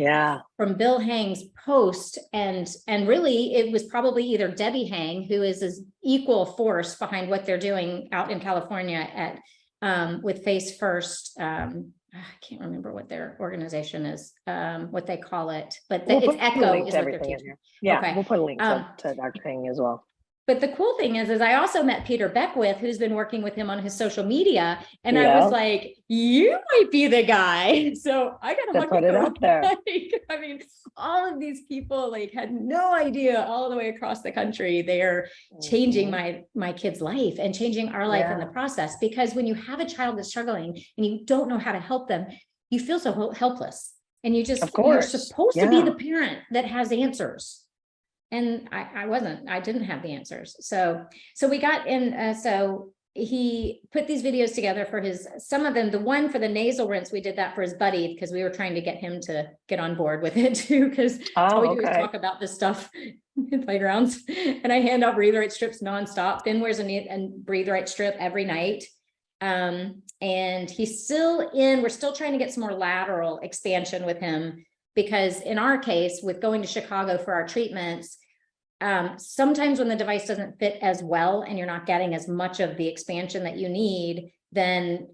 from Bill Hang's post, and really it was probably either Debbie Hang, who is this equal force behind what they're doing out in California at with Face First. I can't remember what their organization is, what they call it, but it's Echo is what they're teaching. Yeah, we'll put a link to Dr. Hang as well. But the cool thing is I also met Peter Beckwith, who's been working with him on his social media. And I was like, you might be the guy. So I got to put it out there. I mean, all of these people had no idea all the way across the country. They're changing my kid's life and changing our life in the process. Because when you have a child that's struggling and you don't know how to help them, you feel so helpless. And you're supposed to be the parent that has answers. And I didn't have the answers. So we got in, so he put these videos together for some of them, the one for the nasal rinse, we did that for his buddy, because we were trying to get him to get on board with it too. Cause all we do is talk about this stuff in playgrounds, and I hand out breathe right strips nonstop. Finn wears a breathe right strip every night. And we're still trying to get some more lateral expansion with him. Because in our case, with going to Chicago for our treatments, sometimes when the device doesn't fit as well and you're not getting as much of the expansion that you need, then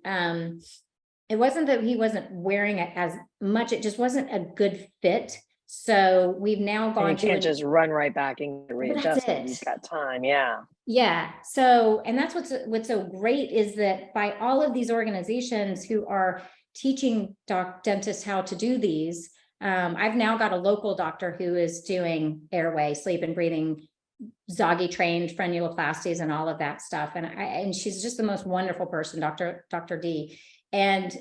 it wasn't that he wasn't wearing it as much, it just wasn't a good fit. So we've now gone and you can't just run right back and readjust it. You've got time. Yeah. So, and that's what's so great is that by all of these organizations who are teaching dentists how to do these, I've now got a local doctor who is doing airway, sleep and breathing, Zoggy trained frenuloplasties and all of that stuff. And she's just the most wonderful person, Dr. D. And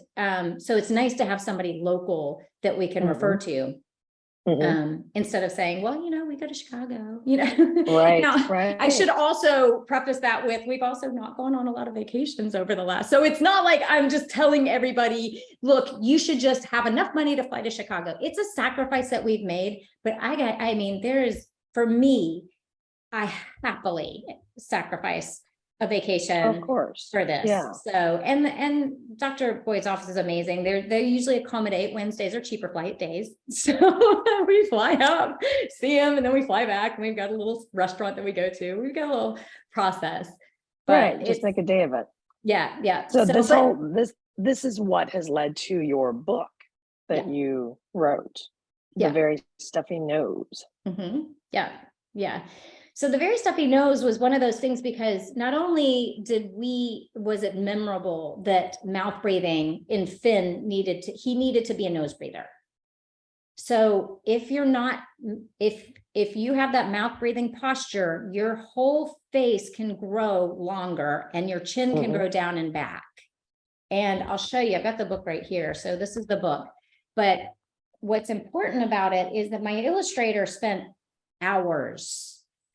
so it's nice to have somebody local that we can refer to. Instead of saying, well, we go to Chicago, Right, Now, right. I should also preface that with, we've also not gone on a lot of vacations over the last, so it's not like I'm just telling everybody, look, you should just have enough money to fly to Chicago. It's a sacrifice that we've made, but there is, for me, I happily sacrifice a vacation Of course. for this. Yeah. So, and Dr. Boyd's office is amazing. They usually accommodate Wednesdays or cheaper flight days. So we fly up, see him, and then we fly back, and we've got a little restaurant that we go to. We've got a little process. But Right. Just make a day of it. Yeah. Yeah. So this is what has led to your book that you wrote, The Very Stuffy Nose. Yeah. Yeah. So The Very Stuffy Nose was one of those things, because not only was it memorable that mouth breathing in Finn needed to be a nose breather. So if you have that mouth breathing posture, your whole face can grow longer and your chin can grow down and back. And I'll show you, I've got the book right here. So this is the book, but what's important about it is that my illustrator spent hours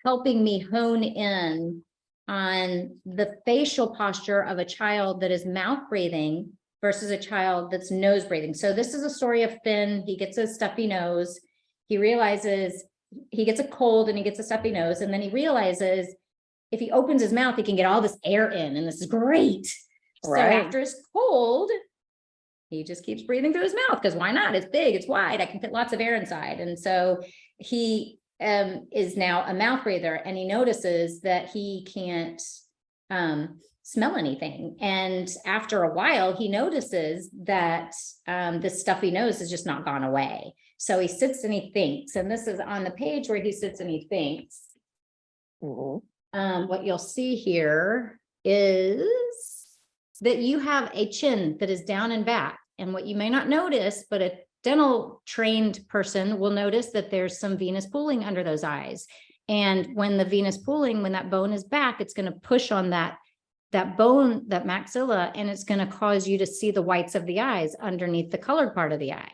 helping me hone in on the facial posture of a child that is mouth breathing versus a child that's nose breathing. So this is a story of Finn. He gets a stuffy nose. He realizes he gets a cold and he gets a stuffy nose. And then he realizes if he opens his mouth, he can get all this air in, and this is great. Right. So after his cold, he just keeps breathing through his mouth, because why not? It's big, it's wide, I can fit lots of air inside. And so he is now a mouth breather, and he notices that he can't smell anything. And after a while, he notices that this stuffy nose has just not gone away. So he sits and he thinks, and this is on the page where he sits and he thinks. What you'll see here is that you have a chin that is down and back. And what you may not notice, but a dental trained person will notice that there's some venous pooling under those eyes. And when the venous pooling, when that bone is back, it's going to push on that bone, that maxilla, and it's going to cause you to see the whites of the eyes underneath the colored part of the eye.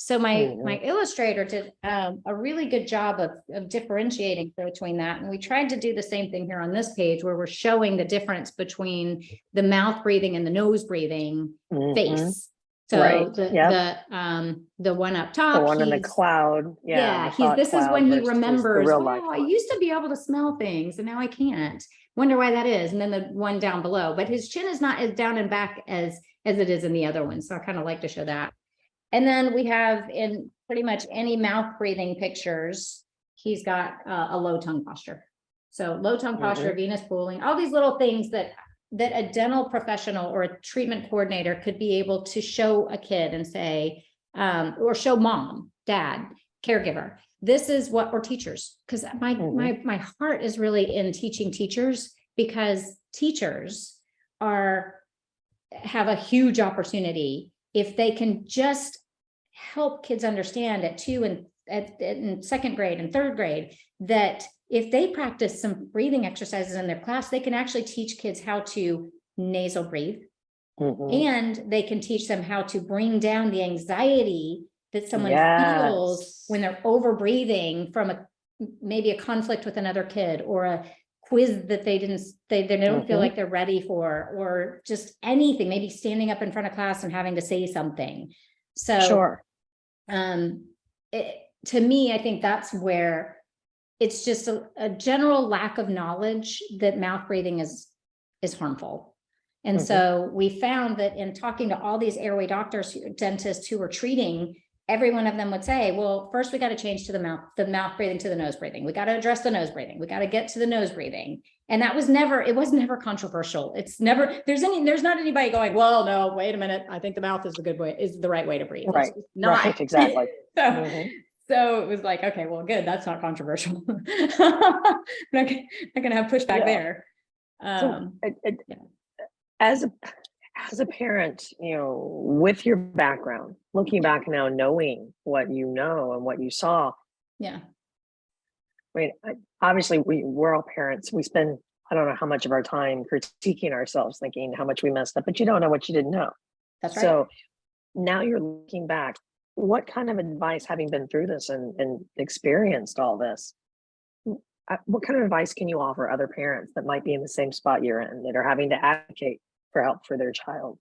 So my illustrator did a really good job of differentiating between that. And we tried to do the same thing here on this page, where we're showing the difference between the mouth breathing and the nose breathing face. So the one up top, the one in the cloud. This is when he remembers, wow, I used to be able to smell things and now I can't. Wonder why that is. And then the one down below, but his chin is not as down and back as it is in the other one. So I kind of like to show that. And then we have, in pretty much any mouth breathing pictures, he's got a low tongue posture. So low tongue posture, venous pooling, all these little things that a dental professional or a treatment coordinator could be able to show a kid and say, or show mom, dad, caregiver, this is what, or teachers, because my heart is really in teaching teachers, because teachers have a huge opportunity if they can just help kids understand at 2 and in second grade and third grade, that if they practice some breathing exercises in their class, they can actually teach kids how to nasal breathe. And they can teach them how to bring down the anxiety that someone feels when they're over breathing from maybe a conflict with another kid, or a quiz that they don't feel like they're ready for, or just anything, maybe standing up in front of class and having to say something. So to me, I think that's where it's just a general lack of knowledge that mouth breathing is harmful. And so we found that in talking to all these airway doctors, dentists who were treating, every one of them would say, well, first we got to change to the mouth breathing to the nose breathing. We got to address the nose breathing. We got to get to the nose breathing. And it was never controversial. There's not anybody going, well, no, wait a minute, I think the mouth is the right way to breathe. Right. Right. Exactly. So it was like, okay, well, good. That's not controversial. I'm not going to have pushback there. As a parent, with your background, looking back now, knowing what you know and what you saw. Yeah. I mean, obviously we're all parents. We spend, I don't know how much of our time critiquing ourselves, thinking how much we messed up, but you don't know what you didn't know. That's right. So now you're looking back. what kind of advice, having been through this and experienced all this, what kind of advice can you offer other parents that might be in the same spot you're in, that are having to advocate for help for their child?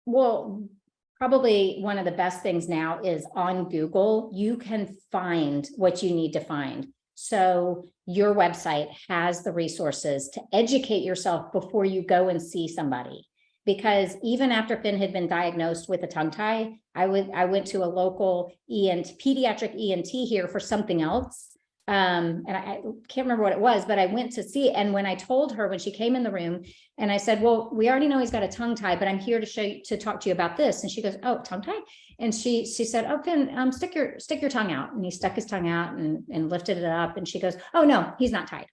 Well, probably one of the best things now is on Google, you can find what you need to find. So your website has the resources to educate yourself before you go and see somebody. Because even after Finn had been diagnosed with a tongue tie, I went to a local pediatric ENT here for something else. And I can't remember what it was, but I went to see it. And when I told her, when she came in the room, and I said, well, we already know he's got a tongue tie, but I'm here to talk to you about this. And she goes, oh, tongue tie? And she said, oh, Finn, stick your tongue out. And he stuck his tongue out and lifted it up. And she goes, oh no, he's not tied.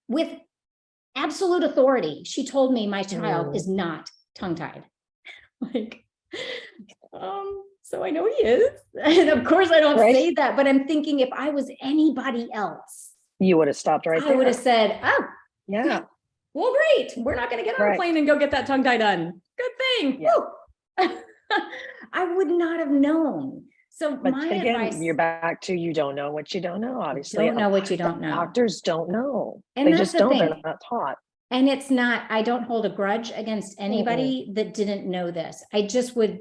With absolute authority, she told me my child is not tongue tied. Like, so I know he is. And of course I don't say that, but I'm thinking if I was anybody else, you would have stopped right there. I would have said, oh, yeah. Well, great. We're not going to get on a plane and go get that tongue tie done. Good thing. Yeah. I would not have known. So but my again, advice, you're back to, you don't know what you don't know. Obviously, don't know what you don't know. Doctors don't know. And they that's just the don't. thing. They're not taught. And it's not, I don't hold a grudge against anybody that didn't know this. I just would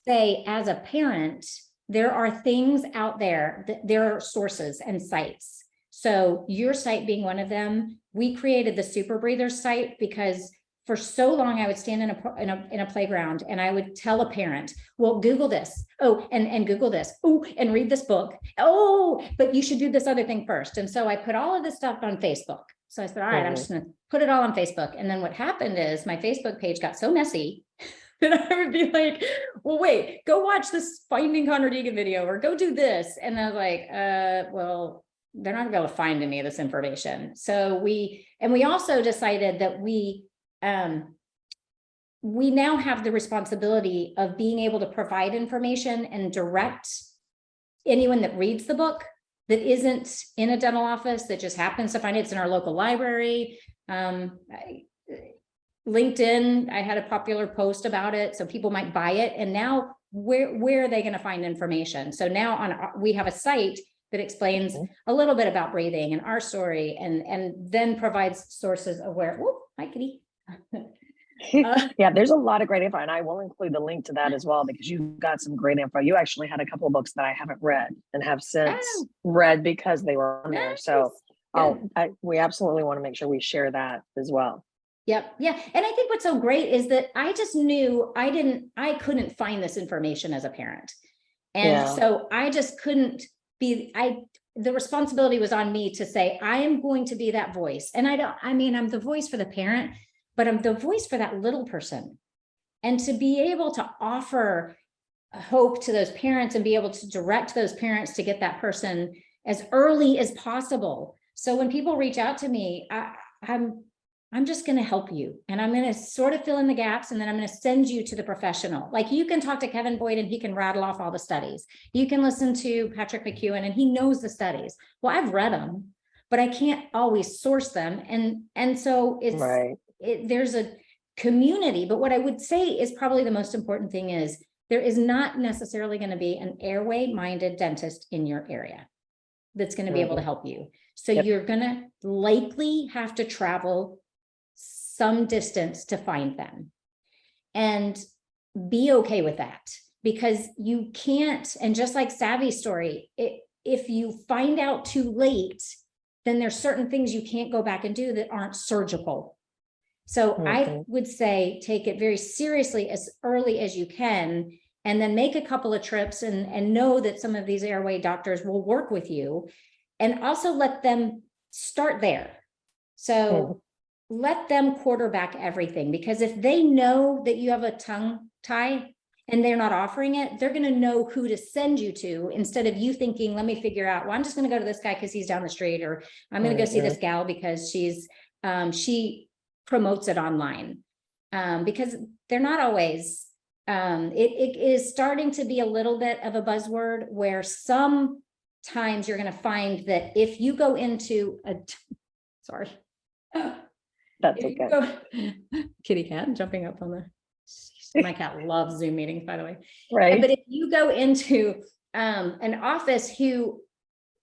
say, as a parent, there are things out there that there are sources and sites. So your site being one of them, we created the Super Breathers site because for so long I would stand in a playground and I would tell a parent, well, Google this. Oh, and Google this. Oh, and read this book. Oh, but you should do this other thing first. And so I put all of this stuff on Facebook. So I said, all right, I'm just going to put it all on Facebook. And then what happened is my Facebook page got so messy that I would be like, well, wait, go watch this Finding Conrad Egan video or go do this. And I was like, well, they're not gonna be able to find any of this information. So we also decided that we now have the responsibility of being able to provide information and direct anyone that reads the book that isn't in a dental office, that just happens to find it. It's in our local library. LinkedIn, I had a popular post about it, so people might buy it. And now where are they going to find information? So now we have a site that explains a little bit about breathing and our story, and then provides sources of where, oh, hi, kitty. Yeah, there's a lot of great info, and I will include the link to that as well, because you've got some great info. You actually had a couple of books that I haven't read and have since read because they were on there. So we absolutely want to make sure we share that as well. Yep. Yeah. And I think what's so great is that I just knew I couldn't find this information as a parent. And so I just couldn't be, the responsibility was on me to say, I am going to be that voice. And I'm the voice for the parent, but I'm the voice for that little person. And to be able to offer hope to those parents and be able to direct those parents to get that person as early as possible. So when people reach out to me, I'm just going to help you, and I'm going to sort of fill in the gaps, and then I'm going to send you to the professional. Like, you can talk to Kevin Boyd and he can rattle off all the studies. You can listen to Patrick McKeown and he knows the studies. Well, I've read them, but I can't always source them. And so there's a community, but what I would say is probably the most important thing is there is not necessarily going to be an airway minded dentist in your area that's going to be able to help you. So you're going to likely have to travel some distance to find them, and be okay with that, because you can't, and just like Savvy's story, if you find out too late, then there's certain things you can't go back and do that aren't surgical. So I would say take it very seriously as early as you can, and then make a couple of trips and know that some of these airway doctors will work with you, and also let them start there. So let them quarterback everything, because if they know that you have a tongue tie and they're not offering it, they're going to know who to send you to, instead of you thinking, let me figure out, well, I'm just going to go to this guy because he's down the street, or I'm going to go see this gal because she promotes it online, because they're not always, it is starting to be a little bit of a buzzword, where sometimes you're going to find that if you go into sorry. That's okay. Kitty cat jumping up on my cat loves Zoom meetings, by the way. Right. But if you go into an office who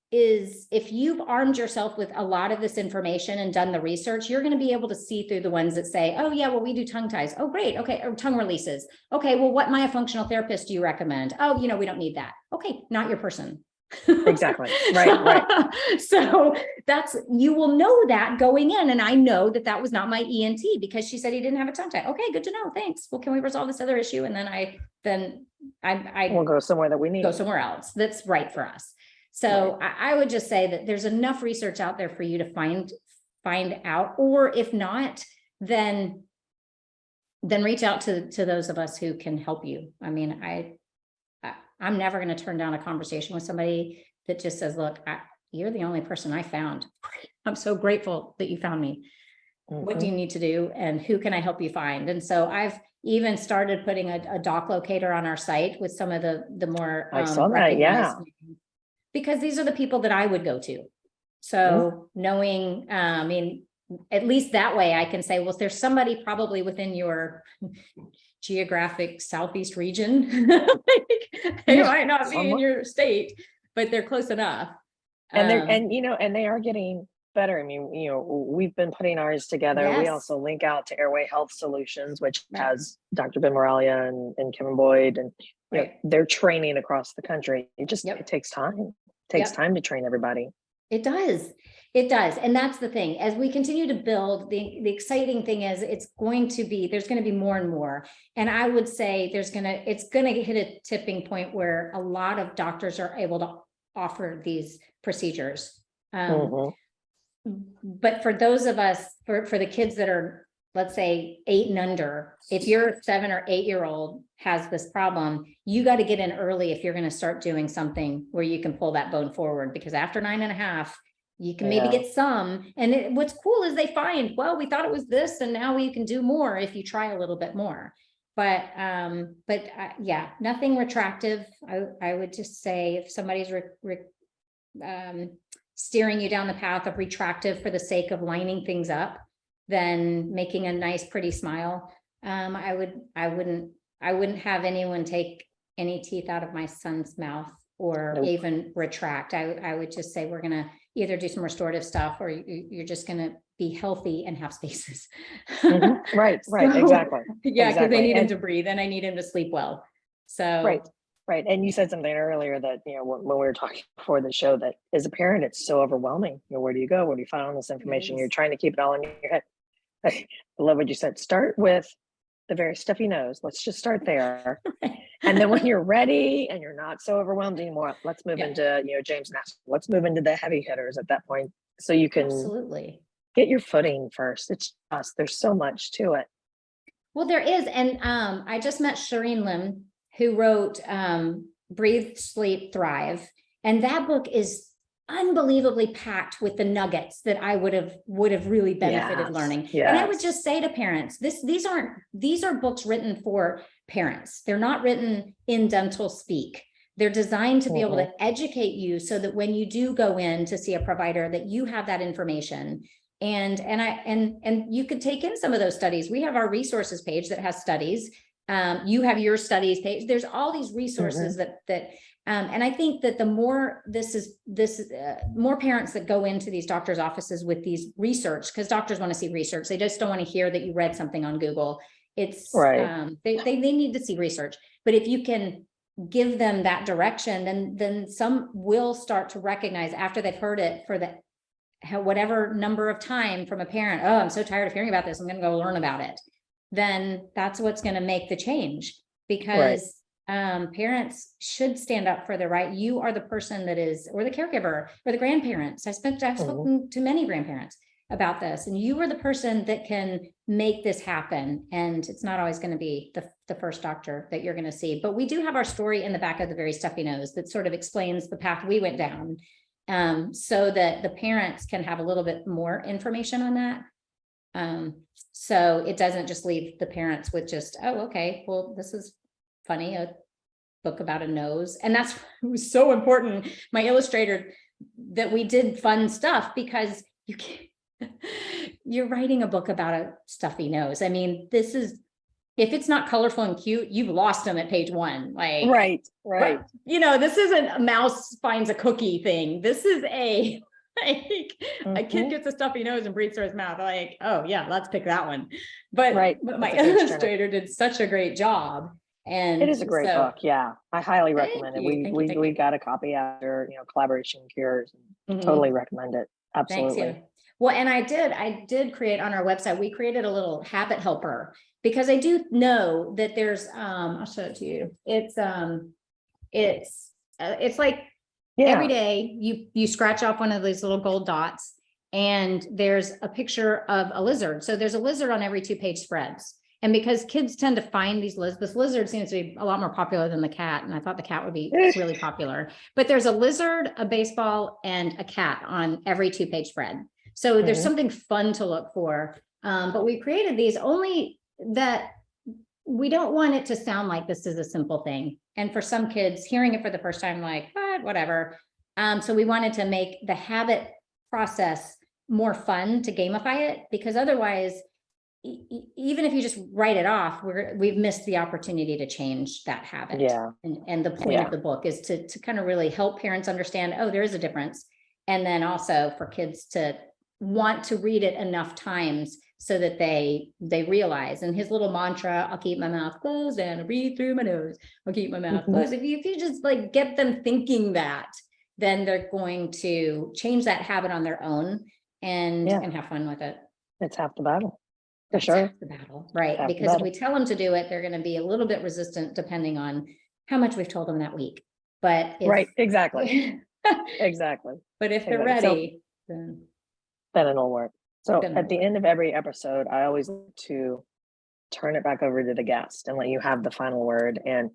is, if you've armed yourself with a lot of this information and done the research, you're going to be able to see through the ones that say, oh yeah, well, we do tongue ties. Oh, great. Okay. Or tongue releases. Okay. Well, what myofunctional therapist do you recommend? Oh, we don't need that. Okay. Not your person. Exactly. Right. So you will know that going in. And I know that was not my ENT because she said he didn't have a tongue tie. Okay. Good to know. Thanks. Well, can we resolve this other issue? And then I we'll go somewhere that we need. Go somewhere else that's right for us. So right. I would just say that there's enough research out there for you to find out, or if not, then reach out to those of us who can help you. I mean, I'm never going to turn down a conversation with somebody that just says, look, you're the only person I found. I'm so grateful that you found me. Mm-hmm. What do you need to do? And who can I help you find? And so I've even started putting a doc locator on our site with some of the more I saw that, yeah. Because these are the people that I would go to. So knowing, I mean, at least that way I can say, well, there's somebody probably within your geographic Southeast region. They might not be in your state, but they're close enough. And they are getting better. I mean, we've been putting ours together. Yes. We also link out to Airway Health Solutions, which has Dr. Ben Moralia and Kevin Boyd, and they're training across the country. It just it takes time. It takes time to train everybody. It does. And that's the thing. As we continue to build, the exciting thing is there's going to be more and more. And I would say it's going to hit a tipping point where a lot of doctors are able to offer these procedures. But for those of us, for the kids that are, let's say 8 and under, if your 7 or 8 year old has this problem, you got to get in early if you're going to start doing something where you can pull that bone forward, because after 9.5, you can maybe get some. And what's cool is they find, well, we thought it was this, and now you can do more if you try a little bit more. But nothing retractive. I would just say if somebody's steering you down the path of retractive for the sake of lining things up, then making a nice, pretty smile. I wouldn't have anyone take any teeth out of my son's mouth or even retract. I would just say, we're going to either do some restorative stuff, or you're just going to be healthy and have spaces. Right. Exactly. Yeah. Cause they need him to breathe, and I need him to sleep well. So. Right. And you said something earlier that, when we were talking before the show, that as a parent, it's so overwhelming. Where do you go? Where do you find all this information? You're trying to keep it all in your head. I love what you said. Start with the very stuffy nose. Let's just start there. And then when you're ready and you're not so overwhelmed anymore, let's move into, James Nash. Let's move into the heavy hitters at that point. So you can get your footing first. It's just, there's so much to it. Well, there is. And I just met Shireen Lim, who wrote Breathe, Sleep, Thrive. And that book is unbelievably packed with the nuggets that I would have really benefited learning. Yes. And I would just say to parents, these are books written for parents. They're not written in dental speak. They're designed to be able to educate you so that when you do go in to see a provider, that you have that information. And you could take in some of those studies. We have our resources page that has studies. You have your studies page. There's all these resources and I think that the more more parents that go into these doctors' offices with these research, because doctors want to see research. They just don't want to hear that you read something on Google. It's they need to see research. But if you can give them that direction, then some will start to recognize after they've heard it for whatever number of time from a parent. Oh, I'm so tired of hearing about this. I'm going to go learn about it. Then that's what's going to make the change, because parents should stand up for their right. You are the person that is, or the caregiver, or the grandparents. I've spoken to many grandparents about this, and you are the person that can make this happen. And it's not always going to be the first doctor that you're going to see, but we do have our story in the back of the very stuffy nose that sort of explains the path we went down, so that the parents can have a little bit more information on that. So it doesn't just leave the parents with just, oh, okay, well, this is funny, a book about a nose. And it was so important, my illustrator, that we did fun stuff, because you're writing a book about a stuffy nose. I mean, this is if it's not colorful and cute, you've lost them at page 1. Like, Right. this isn't a mouse finds a cookie thing. This is a a kid gets a stuffy nose and breathes through his mouth. Like, oh yeah, let's pick that one. But my illustrator did such a great job. And it is a great book. Yeah. I highly recommend it. We got a copy after, Collaboration Cures. Totally recommend it. Absolutely. Thanks, well, and I did create on our website, we created a little habit helper, because I do know that there's, I'll show it to you. It's like every day you scratch off one of these little gold dots and there's a picture of a lizard. So there's a lizard on every 2-page spreads. And because kids tend to find these this lizard seems to be a lot more popular than the cat. And I thought the cat would be really popular, but there's a lizard, a baseball, and a cat on every 2-page spread. So there's something fun to look for. But we created these only that we don't want it to sound like this is a simple thing. And for some kids hearing it for the first time, like, whatever. So we wanted to make the habit process more fun to gamify it, because otherwise, even if you just write it off, we've missed the opportunity to change that habit. Yeah. And the point of the book is to kind of really help parents understand, oh, there is a difference. And then also for kids to want to read it enough times so that they realize. And his little mantra, I'll keep my mouth closed and I'll breathe through my nose. I'll keep my mouth closed. If you just like get them thinking that, then they're going to change that habit on their own and have fun with it. It's half the battle. For sure. The battle, right? Because if we tell them to do it, they're going to be a little bit resistant depending on how much we've told them that week. But exactly. Exactly. But if they're ready, then it'll work. So at the end of every episode, I always like to turn it back over to the guest and let you have the final word. And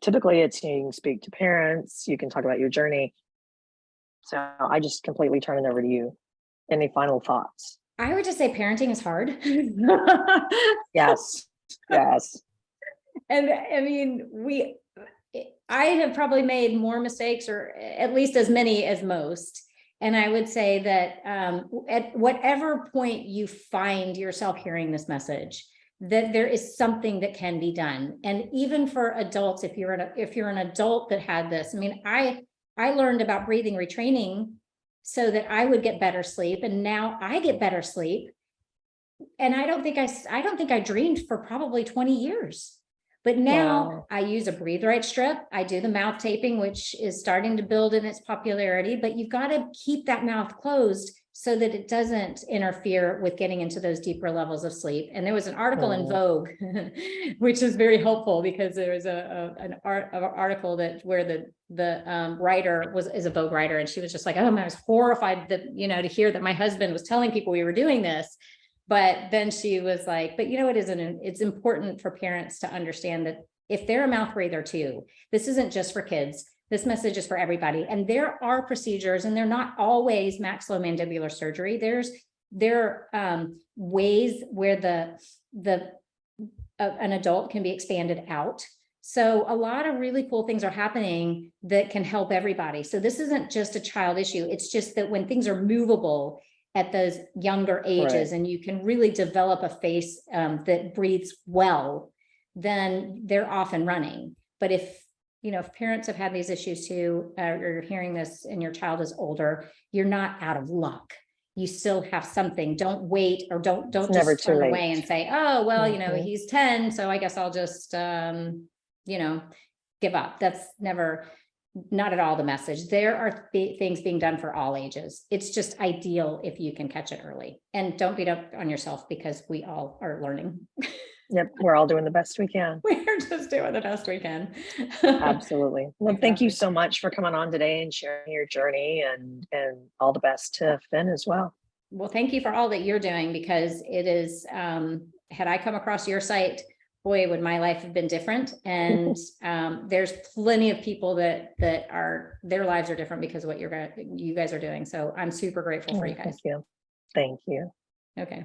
typically it's, you can speak to parents, you can talk about your journey. So I just completely turn it over to you. Any final thoughts? I would just say parenting is hard. Yes. And I mean, I have probably made more mistakes, or at least as many as most. And I would say that at whatever point you find yourself hearing this message, that there is something that can be done. And even for adults, if you're an adult that had this, I mean, I learned about breathing retraining so that I would get better sleep. And now I get better sleep. And I don't think I dreamed for probably 20 years. But now I use a breathe right strip. I do the mouth taping, which is starting to build in its popularity, but you've got to keep that mouth closed so that it doesn't interfere with getting into those deeper levels of sleep. And there was an article in Vogue, which is very helpful, because there was an article where the writer is a Vogue writer, and she was just like, oh, I was horrified that, to hear that my husband was telling people we were doing this. But then she was like, but it's important for parents to understand that if they're a mouth breather too, this isn't just for kids. This message is for everybody. And there are procedures, and they're not always maxillomandibular surgery. There are ways where an adult can be expanded out. So a lot of really cool things are happening that can help everybody. So this isn't just a child issue. It's just that when things are movable at those younger ages, and you can really develop a face that breathes well, then they're off and running. But if parents have had these issues too, or you're hearing this and your child is older, you're not out of luck. You still have something. Don't wait, or don't just turn away and say, oh, well, he's 10, so I guess I'll just, give up. That's not at all the message. There are things being done for all ages. It's just ideal if you can catch it early, and don't beat up on yourself, because we all are learning. Yep. We're all doing the best we can. We're just doing the best we can. Absolutely. Well, thank you so much for coming on today and sharing your journey, and all the best to Finn as well. Well, thank you for all that you're doing, because it is, had I come across your site, boy, would my life have been different. And there's plenty of people that their lives are different because of what you guys are doing. So I'm super grateful for you guys. Thank you. Okay.